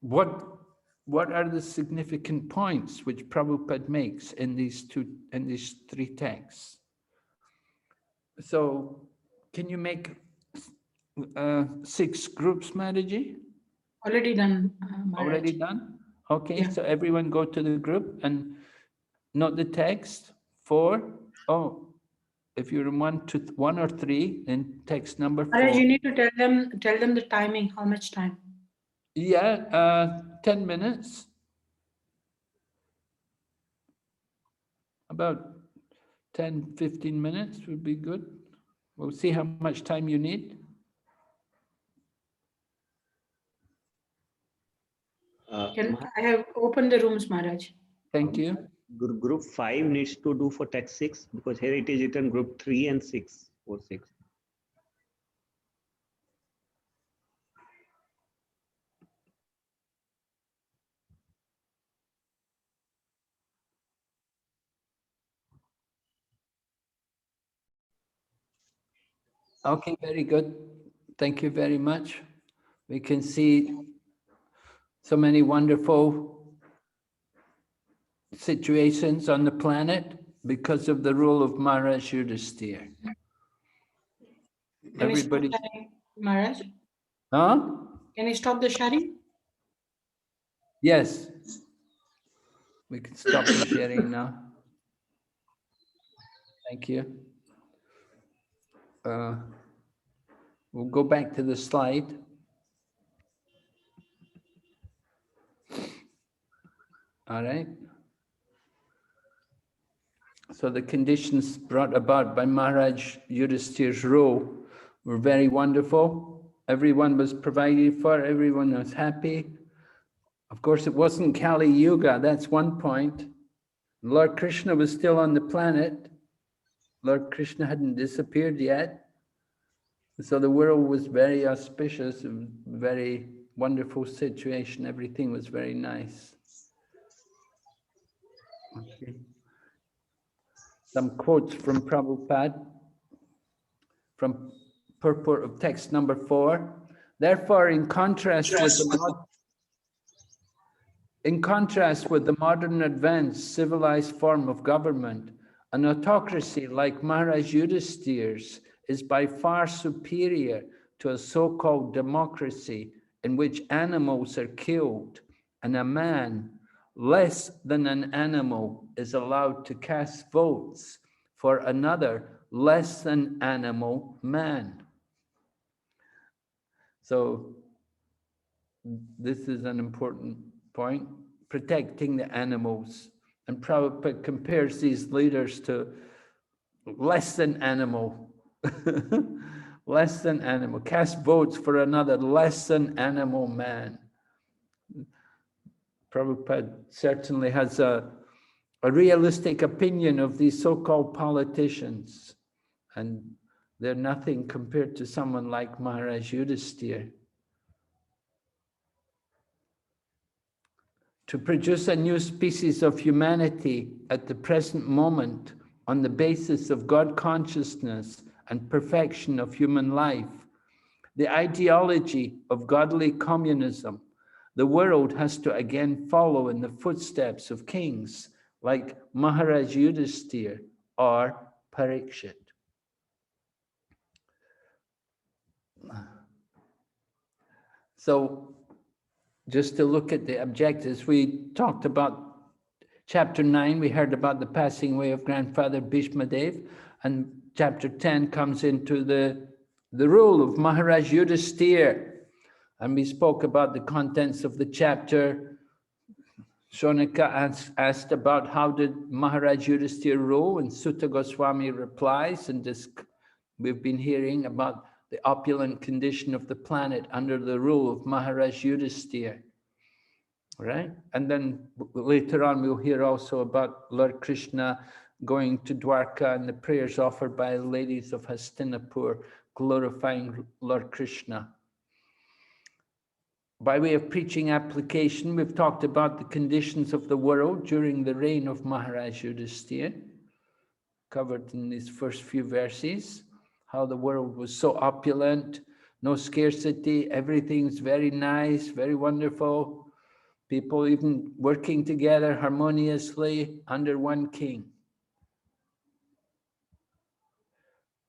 What are the significant points which Prabhupada makes in these three texts? So, can you make 6 groups, Mataji? Already done. Maharaj. Already done? Okay, Yeah. so everyone go to the group and note the text. 4. Oh, if you're in 1 or 3, then text number 4. Maharaj, you need to tell them the timing, how much time. Yeah, 10 minutes. About 10, 15 minutes would be good. We'll see how much time you need. I have opened the rooms, Maharaj. Thank you. Group 5 needs to do for text 6 because here it is written group 3 and 6 or 6. Okay, very good. Thank you very much. We can see so many wonderful situations on the planet because of the rule of Maharaj Yudhishthira. Everybody. Maharaj, Huh? can you stop the sharing? Yes. We can stop the sharing now. Thank you. We'll go back to the slide. All right. So the conditions brought about by Maharaj Yudhishthira's rule were very wonderful. Everyone was provided for, everyone was happy. Of course, it wasn't Kali Yuga, that's one point. Lord Kṛṣṇa was still on the planet. Lord Kṛṣṇa hadn't disappeared yet. So the world was very auspicious, very wonderful situation. Everything was very nice. Okay. Some quotes from Prabhupada, from purport of text number 4. Therefore, in contrast with the modern advanced civilized form of government, an autocracy like Maharaj Yudhishthira's is by far superior to a so-called democracy in which animals are killed and a man, less than an animal, is allowed to cast votes for another less than animal man. So this is an important point, protecting the animals. And Prabhupada compares these leaders to less than animal, less than animal, cast votes for another less than animal man. Prabhupada certainly has a realistic opinion of these so-called politicians, and they're nothing compared to someone like Maharaj Yudhishthira. To produce a new species of humanity at the present moment on the basis of God consciousness and perfection of human life, the ideology of godly communism, the world has to again follow in the footsteps of kings like Maharaj Yudhishthira or Parikshit. So, just to look at the objectives, we talked about Chapter 9, we heard about the passing away of Grandfather Bhishma Dev, and chapter 10 comes into the rule of Maharaj Yudhisthira. And we spoke about the contents of the chapter. Shonika asked about how did Maharaj Yudhisthira rule, and Sutta Goswami replies, and we've been hearing about the opulent condition of the planet under the rule of Maharaj Yudhisthira. Right? And then later on, we'll hear also about Lord Kṛṣṇa going to Dvārakā and the prayers offered by the ladies of Hastinapur, glorifying Lord Kṛṣṇa. By way of preaching application, we've talked about the conditions of the world during the reign of Maharaj Yudhisthira, covered in these first few verses, how the world was so opulent, no scarcity, everything's very nice, very wonderful, people even working together harmoniously under one king.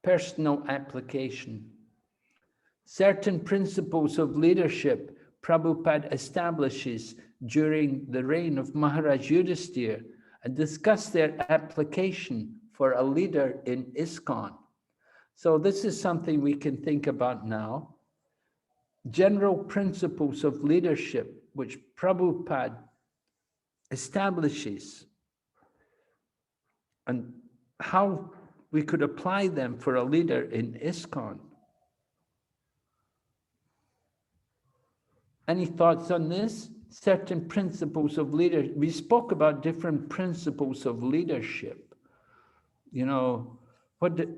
Personal application. Certain principles of leadership Prabhupada establishes during the reign of Maharaj Yudhisthira and discuss their application for a leader in ISKCON. So this is something we can think about now. General principles of leadership which Prabhupada establishes and how we could apply them for a leader in ISKCON. Any thoughts on this? Certain principles of leadership. We spoke about different principles of leadership. You know,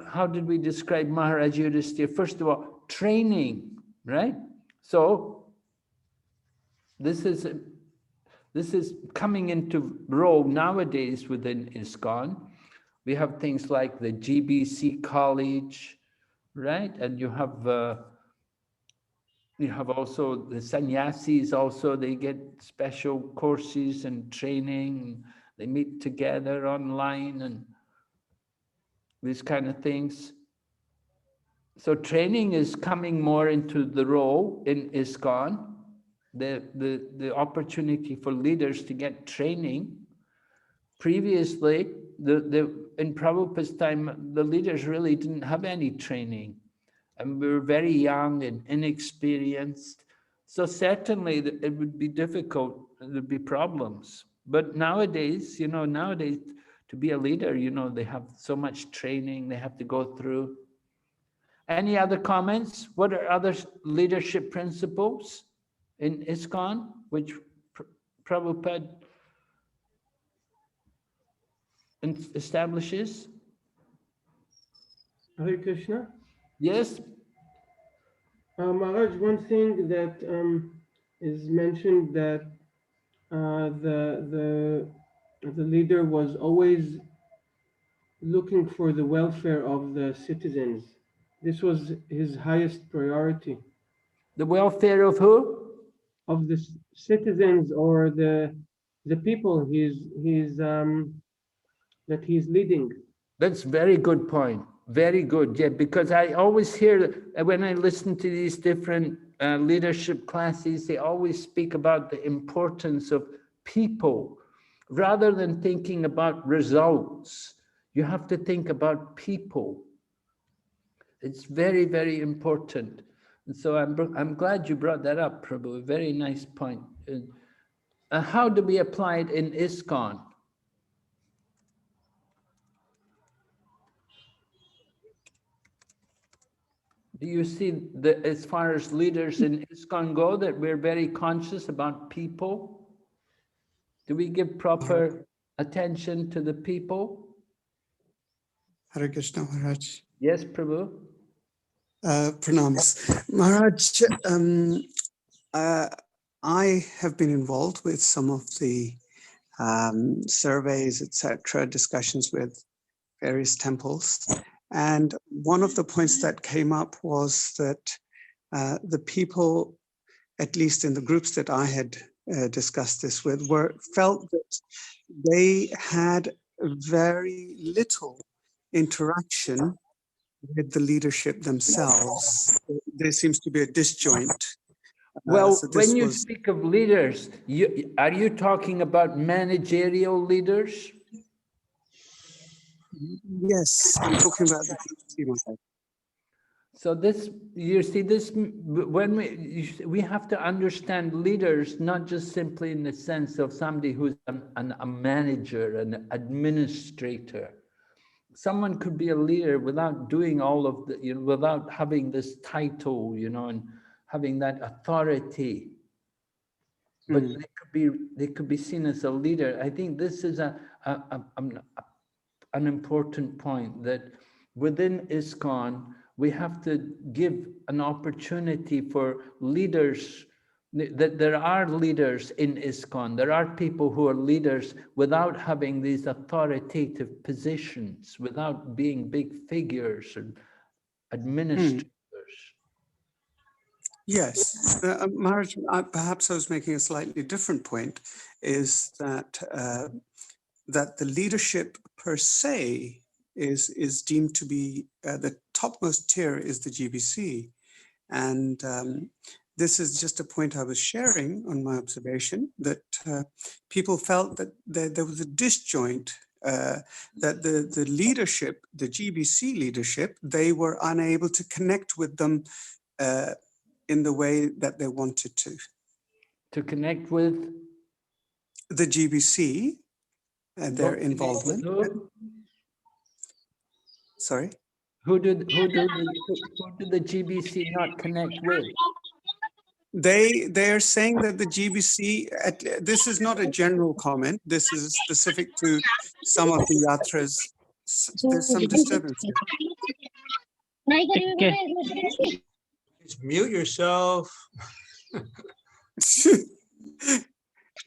how did we describe Maharaj Yudhisthira? First of all, training, right? So this is coming into role nowadays within ISKCON. We have things like the GBC College, right? And you have also the sannyasis also, they get special courses and training. They meet together online and these kind of things. So training is coming more into the role in ISKCON, the opportunity for leaders to get training. Previously, in Prabhupada's time, the leaders really didn't have any training. And we were very young and inexperienced. So certainly it would be difficult, there'd be problems. But nowadays, to be a leader, they have so much training they have to go through. Any other comments? What are other leadership principles in ISKCON, which Prabhupada establishes? Hare Krishna. Yes. Maharaj, one thing that is mentioned that the leader was always looking for the welfare of the citizens. This was his highest priority. The welfare of who? Of the citizens or the people that he's leading. That's very good point. Very good. Yeah, because I always hear when I listen to these different leadership classes, they always speak about the importance of people rather than thinking about results. You have to think about people. It's very, very important. And so I'm glad you brought that up, Prabhu. A very nice point. How do we apply it in ISKCON? Do you see that as far as leaders in ISKCON go, that we're very conscious about people? Do we give proper attention to the people? Hare Krishna, Maharaj. Yes, Prabhu. Pranamas. Maharaj, I have been involved with some of the surveys, etc., discussions with various temples. And one of the points that came up was that the people, at least in the groups that I had discussed this with, felt that they had very little interaction with the leadership themselves. There seems to be a disjoint Well, So this when you was- speak of leaders, are you talking about managerial leaders? Yes, I'm talking about the GBC Maharaj. So this, you see, this when we have to understand leaders not just simply in the sense of somebody who's a manager, an administrator. Someone could be a leader without doing all of the, without having this title, and having that authority. But they could be seen as a leader. I think this is an important point, that within ISKCON, we have to give an opportunity for leaders, that there are leaders in ISKCON. There are people who are leaders without having these authoritative positions, without being big figures and administrators. Yes, Maharaj, perhaps I was making a slightly different point, is that that the leadership per se is deemed to be the topmost tier is the GBC. And this is just a point I was sharing on my observation, that people felt that there was a disjoint, that the leadership, the GBC leadership, they were unable to connect with them in the way that they wanted to. To connect with the GBC and their involvement. Sorry? Who did the GBC not connect with? They're saying that the GBC, this is not a general comment, this is specific to some of the yatras. There's some disturbance here. Just mute yourself.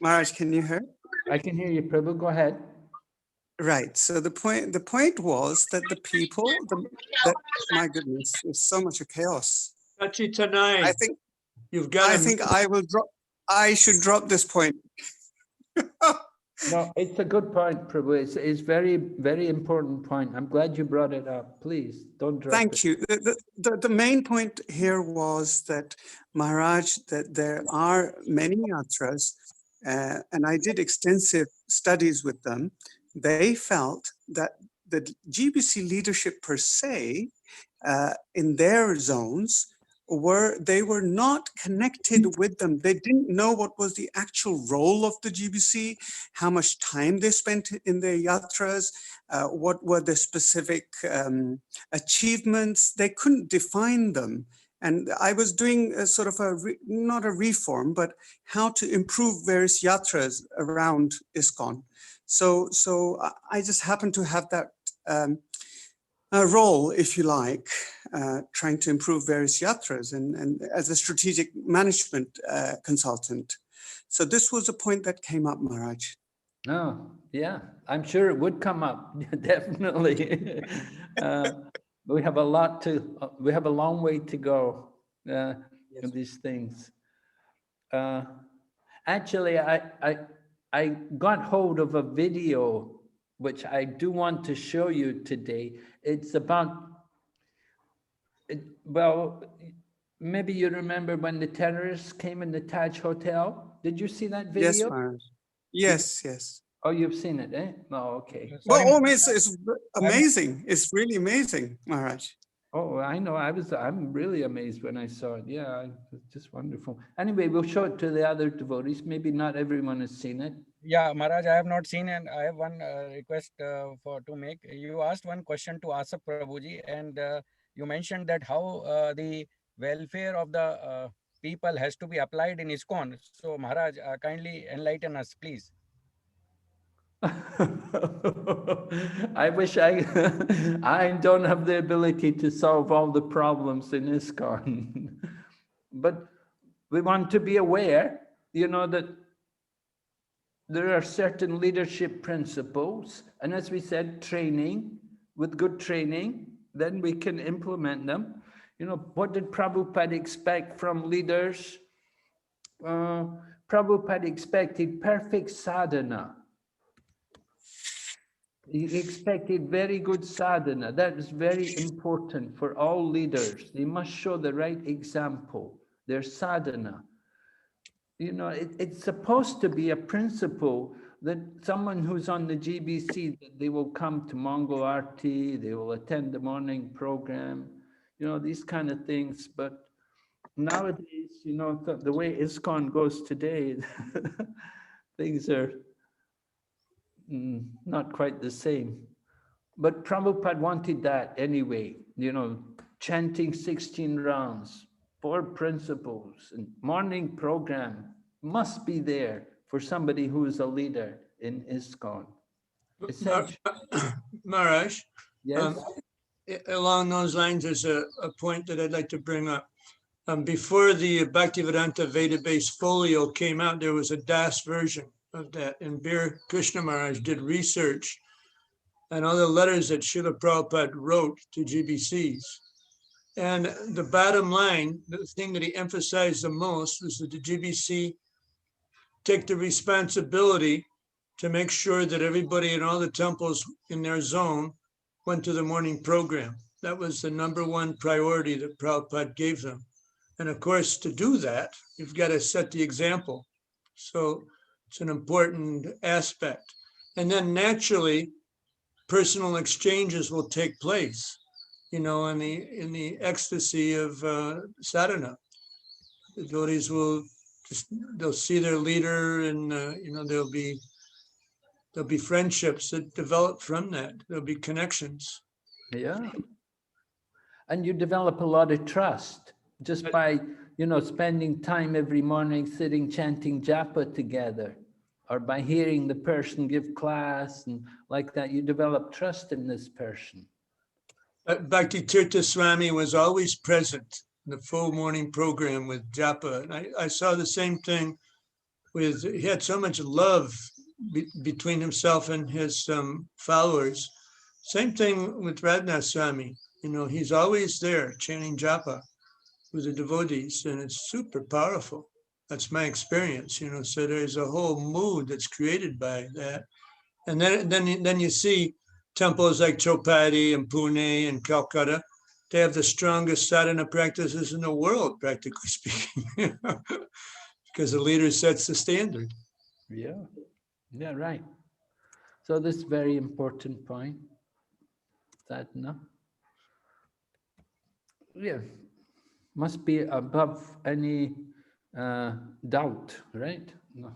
Maharaj, can you hear? I can hear you, Prabhu. Go ahead. Right. So the point was that the people, my goodness, there's so much of chaos. Tonight. I think you've got. I think I will drop. I should drop this point. No, it's a good point, Prabhu. It's very, very important point. I'm glad you brought it up. Please don't drop Thank you. The main point here was that, Maharaj, that there are many yatras, and I did extensive studies with them. They felt that the GBC leadership per se, in their zones, they were not connected with them. They didn't know what was the actual role of the GBC, how much time they spent in their yatras, what were the specific achievements. They couldn't define them. And I was doing a sort of not a reform, but how to improve various yatras around ISKCON. So I just happened to have that role, if you like, trying to improve various yatras and as a strategic management consultant. So this was a point that came up, Maharaj. Oh, yeah, I'm sure it would come up, definitely. We have a long way to go in these things. Actually, I got hold of a video which I do want to show you today. It's about, well, maybe you remember when the terrorists came in the Taj Hotel. Did you see that video? Yes, Maharaj. Yes. Oh, you've seen it, eh? Oh, okay. Well, it's amazing. It's really amazing, Maharaj. Oh, I know. I'm really amazed when I saw it. Yeah, it's just wonderful. Anyway, we'll show it to the other devotees. Maybe not everyone has seen it. Yeah, Maharaj, I have not seen, and I have one request to make. You asked one question to Asap Prabhuji, and you mentioned that how the welfare of the people has to be applied in ISKCON. So, Maharaj, kindly enlighten us, please. I wish I don't have the ability to solve all the problems in ISKCON. But we want to be aware, that there are certain leadership principles. And as we said, training, with good training, then we can implement them. What did Prabhupada expect from leaders? Prabhupada expected perfect sadhana. He expected very good sadhana. That is very important for all leaders. They must show the right example, their sadhana. it's supposed to be a principle that someone who's on the GBC, that they will come to Mongol Arti, they will attend the morning program, these kind of things. But nowadays, the way ISKCON goes today, things are not quite the same. But Prabhupada wanted that anyway, chanting 16 rounds, 4 principles, and morning program must be there for somebody who is a leader in ISKCON. Maharaj, Yes. Along those lines, there's a point that I'd like to bring up. Before the Bhaktivedanta Veda-based folio came out, there was a Das version of that, and Kṛṣṇa Maharaj did research and all the letters that Srila Prabhupada wrote to GBCs. And the bottom line, the thing that he emphasized the most was that the GBC take the responsibility to make sure that everybody in all the temples in their zone went to the morning program. That was the #1 priority that Prabhupada gave them. And of course, to do that, you've got to set the example. So it's an important aspect. And then naturally, personal exchanges will take place, in the ecstasy of sadhana. The devotees they'll see their leader, and there'll be friendships that develop from that. There'll be connections. Yeah. And you develop a lot of trust just by, spending time every morning sitting chanting japa together, or by hearing the person give class and like that, you develop trust in this person. Bhakti Tirtha Swami was always present in the full morning program with japa. And I saw the same thing he had so much love between himself and his followers. Same thing with Radhanath Swami. He's always there chanting japa with the devotees, and it's super powerful. That's my experience, so there's a whole mood that's created by that. And then you see temples like Chopati and Pune and Calcutta, they have the strongest sadhana practices in the world, practically speaking, because the leader sets the standard. Yeah, right. So this is very important point, sadhana. Yeah, must be above any doubt, right? No,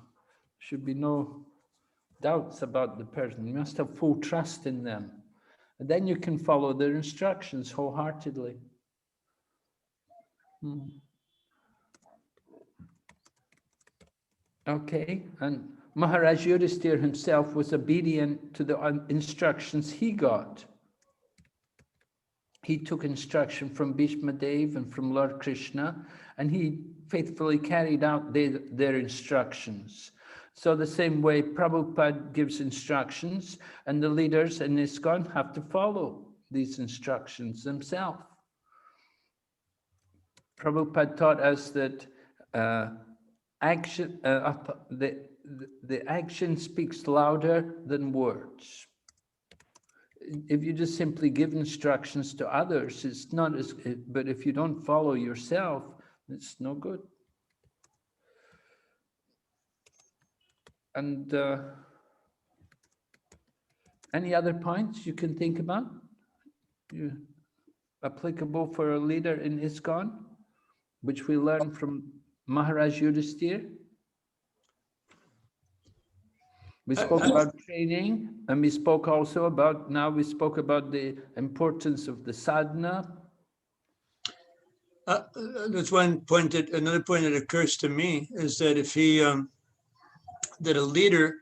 should be no doubts about the person. You must have full trust in them. And then you can follow their instructions wholeheartedly. Okay, and Maharaj Yudhisthira himself was obedient to the instructions he got. He took instruction from Bhishma Dev and from Lord Kṛṣṇa, and he faithfully carried out their instructions. So the same way Prabhupada gives instructions, and the leaders in ISKCON have to follow these instructions themselves. Prabhupada taught us that the action speaks louder than words. If you just simply give instructions to others, it's not as, but if you don't follow yourself, it's no good. And any other points you can think about? Applicable for a leader in ISKCON, which we learn from Maharaj Yudhisthira? We spoke about training, and we spoke also about, now we spoke about the importance of the sadhana. There's another point that occurs to me is that if that a leader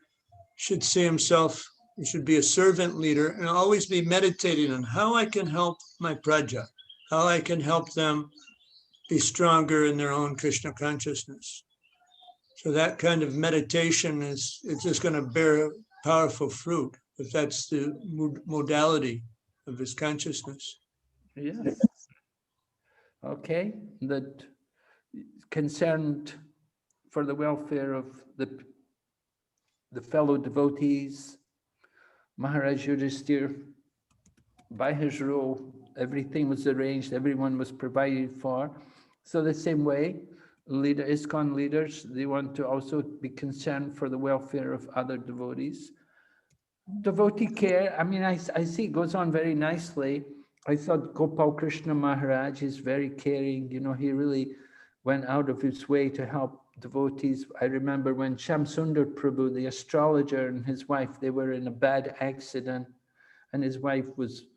should see himself, he should be a servant leader and always be meditating on how I can help my praja, how I can help them be stronger in their own Krishna consciousness. So that kind of meditation it's just going to bear powerful fruit, if that's the modality of his consciousness. Yeah. Okay, that concerned for the welfare of the fellow devotees. Maharaj Yudhisthira, by his rule, everything was arranged, everyone was provided for. So the same way, ISKCON leaders, they want to also be concerned for the welfare of other devotees. Devotee care, I mean, I see it goes on very nicely. I thought Gopal Krishna Maharaj is very caring. You know, he really went out of his way to help devotees. I remember when Shamsundar Prabhu, the astrologer, and his wife, they were in a bad accident, and his wife was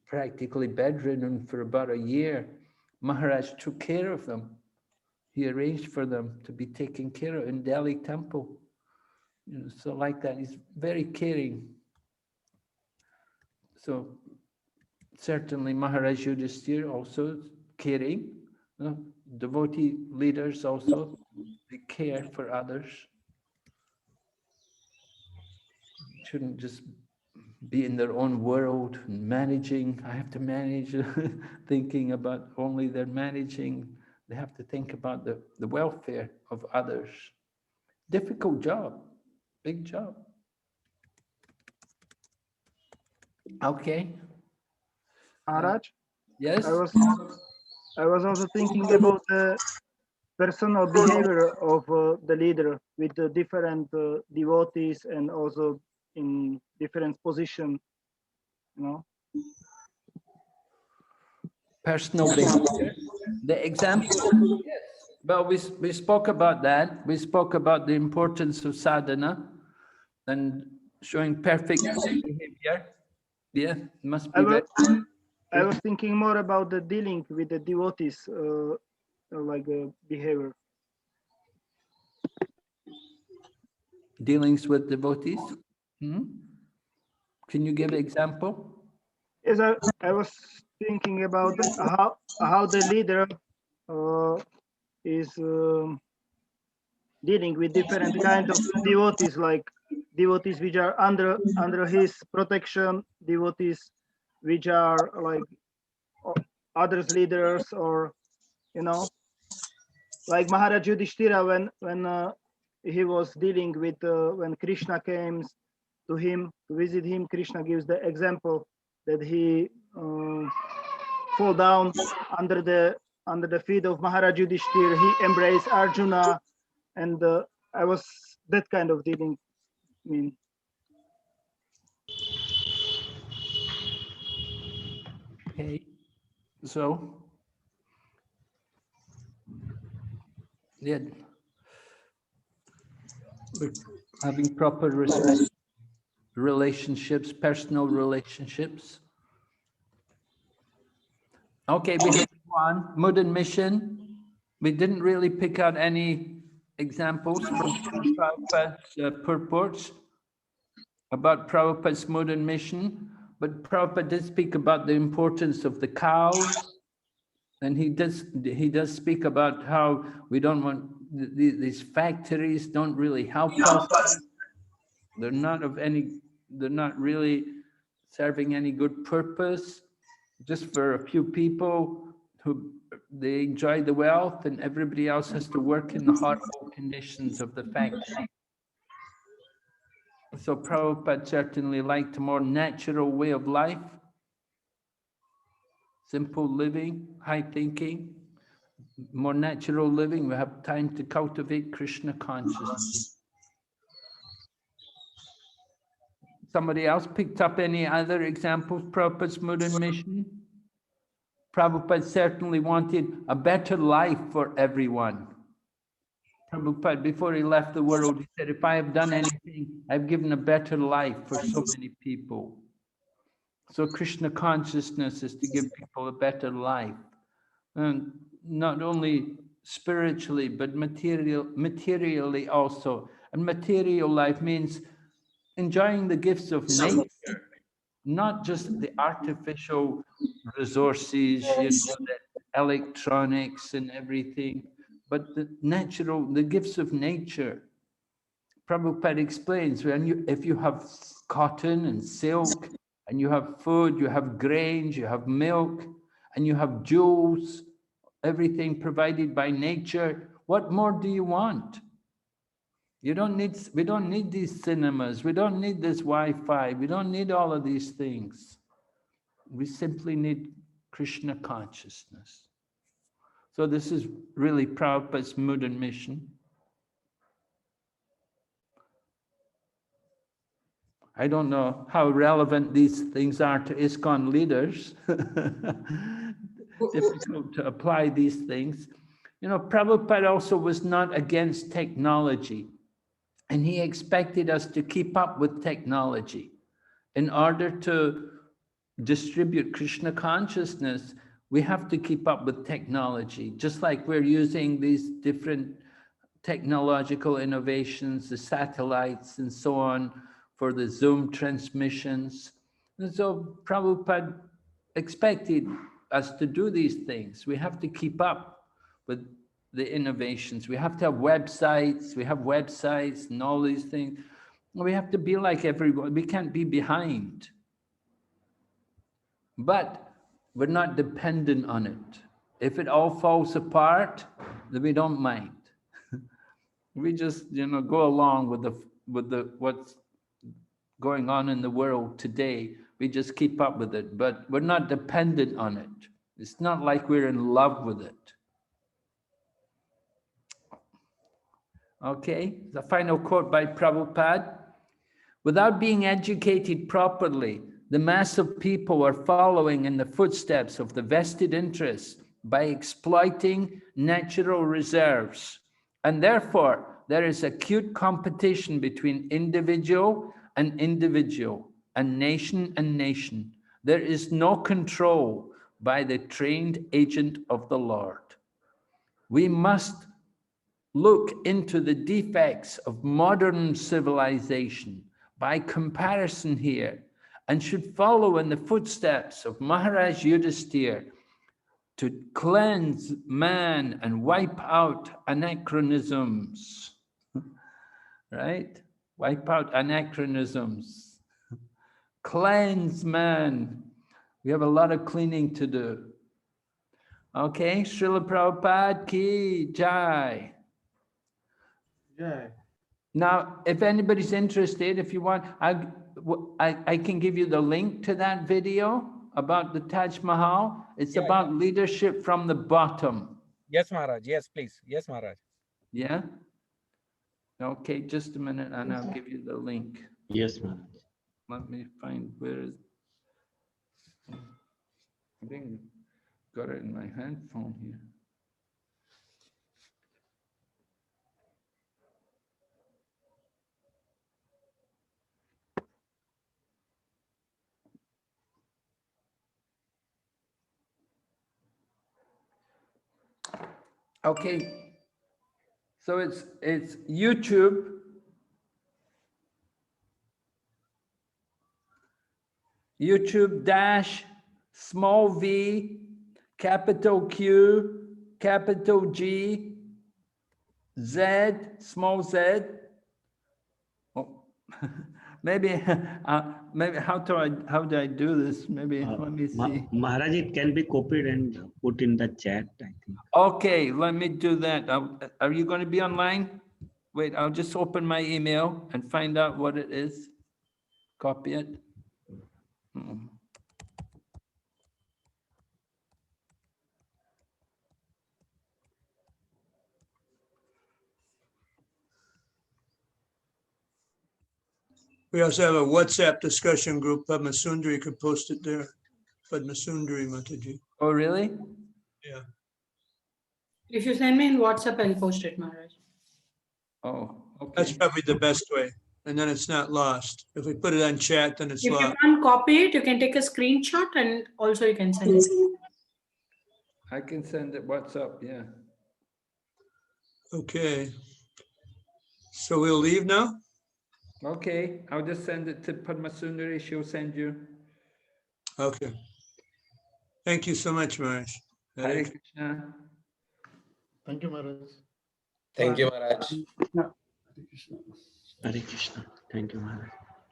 practically bedridden for about a year. Maharaj took care of them. He arranged for them to be taken care of in Delhi temple. You know, so like that, he's very caring. So certainly Maharaj Yudhisthira also caring. You know, devotee leaders also, they care for others. Shouldn't just be in their own world, managing. I have to manage, thinking about only their managing. They have to think about the welfare of others. Difficult job, big job. Okay. Maharaj, Yes? I was also thinking about the personal behavior of the leader with the different devotees and also in different position, you know. Personal behavior. The example, yes. Well, we spoke about that. We spoke about the importance of sadhana and showing perfect behavior. Yeah, must be that. I was thinking more about the dealing with the devotees, like behavior. Dealings with devotees. Can you give an example? Yes, I was thinking about how the leader is dealing with different kind of devotees, like devotees which are under his protection, devotees which are like others leaders, or you know, like Maharaj Yudhishthira when he was dealing with when Kṛṣṇa came to him to visit him. Kṛṣṇa gives the example that he fall down under the feet of Maharaj Yudhishthira. He embraced Arjuna, and I was that kind of dealing. I mean, Okay, so yeah, having proper respect, relationships, personal relationships. Okay, we have one, Mood and Mission. We didn't really pick out any examples from Prabhupada's purports about Prabhupada's Mood and Mission, but Prabhupada did speak about the importance of the cows, and he does speak about how we don't want these factories don't really help us. They're not really serving any good purpose, just for a few people who they enjoy the wealth, and everybody else has to work in the horrible conditions of the factory. So Prabhupada certainly liked a more natural way of life, simple living, high thinking, more natural living. We have time to cultivate Krishna consciousness. Somebody else picked up any other examples, Prabhupada's Mood and Mission? Prabhupada certainly wanted a better life for everyone. Prabhupada, before he left the world, he said, if I have done anything, I've given a better life for so many people. So Krishna consciousness is to give people a better life. And not only spiritually, but materially also. And material life means enjoying the gifts of nature, not just the artificial resources, you know, the electronics and everything, but the natural, the gifts of nature. Prabhupada explains, if you have cotton and silk, and you have food, you have grains, you have milk, and you have jewels, everything provided by nature, what more do you want? We don't need these cinemas, we don't need this Wi-Fi, we don't need all of these things. We simply need Krishna consciousness. So this is really Prabhupada's mood and mission. I don't know how relevant these things are to ISKCON leaders. Difficult to apply these things. You know, Prabhupada also was not against technology, and he expected us to keep up with technology. In order to distribute Krishna consciousness, we have to keep up with technology, just like we're using these different technological innovations, the satellites and so on, for the Zoom transmissions. And so Prabhupada expected us to do these things. We have to keep up with the innovations. We have to have websites. We have websites and all these things. We have to be like everyone. We can't be behind. But we're not dependent on it. If it all falls apart, then we don't mind. We just, you know, go along with the what's going on in the world today. We just keep up with it, but we're not dependent on it. It's not like we're in love with it. Okay, the final quote by Prabhupada. Without being educated properly, the mass of people are following in the footsteps of the vested interests by exploiting natural reserves. And therefore, there is acute competition between individual and individual, and nation. There is no control by the trained agent of the Lord. We must look into the defects of modern civilization by comparison here, and should follow in the footsteps of Maharaj Yudhisthira to cleanse man and wipe out anachronisms, right? Wipe out anachronisms. Cleanse man. We have a lot of cleaning to do. Okay, Srila Prabhupada ki jai. Jai. Now, if anybody's interested, if you want, I can give you the link to that video about the Taj Mahal. It's about leadership from the bottom. Yes, Maharaj. Yes, please. Yes, Maharaj. Yeah? Okay, just a minute and I'll give you the link. Yes, Maharaj. Let me find where is. I think got it in my handphone here. Okay, so it's YouTube. YouTube dash small v, capital Q, capital G, Z, small z. Oh, maybe how do I do this? Maybe let me see. Maharaj, it can be copied and put in the chat, I think. Okay, let me do that. Are you going to be online? Wait, I'll just open my email and find out what it is. Copy it. We also have a WhatsApp discussion group. Padma Sundari could post it there. Padma Sundari Mataji. Oh, really? Yeah. If you send me in WhatsApp, I'll post it, Maharaj. Oh, okay. That's probably the best way. And then it's not lost. If we put it on chat, then it's If lost. you can't copy it, you can take a screenshot and also you can send it. I can send it WhatsApp, yeah. Okay. So we'll leave now? Okay, I'll just send it to Padma Sundari. She'll send you. Okay. Thank you so much, Maharaj. Hare Krishna. Thank you, Maharaj. Thank you, Maharaj. No. Hare Krishna. Thank you, Maharaj.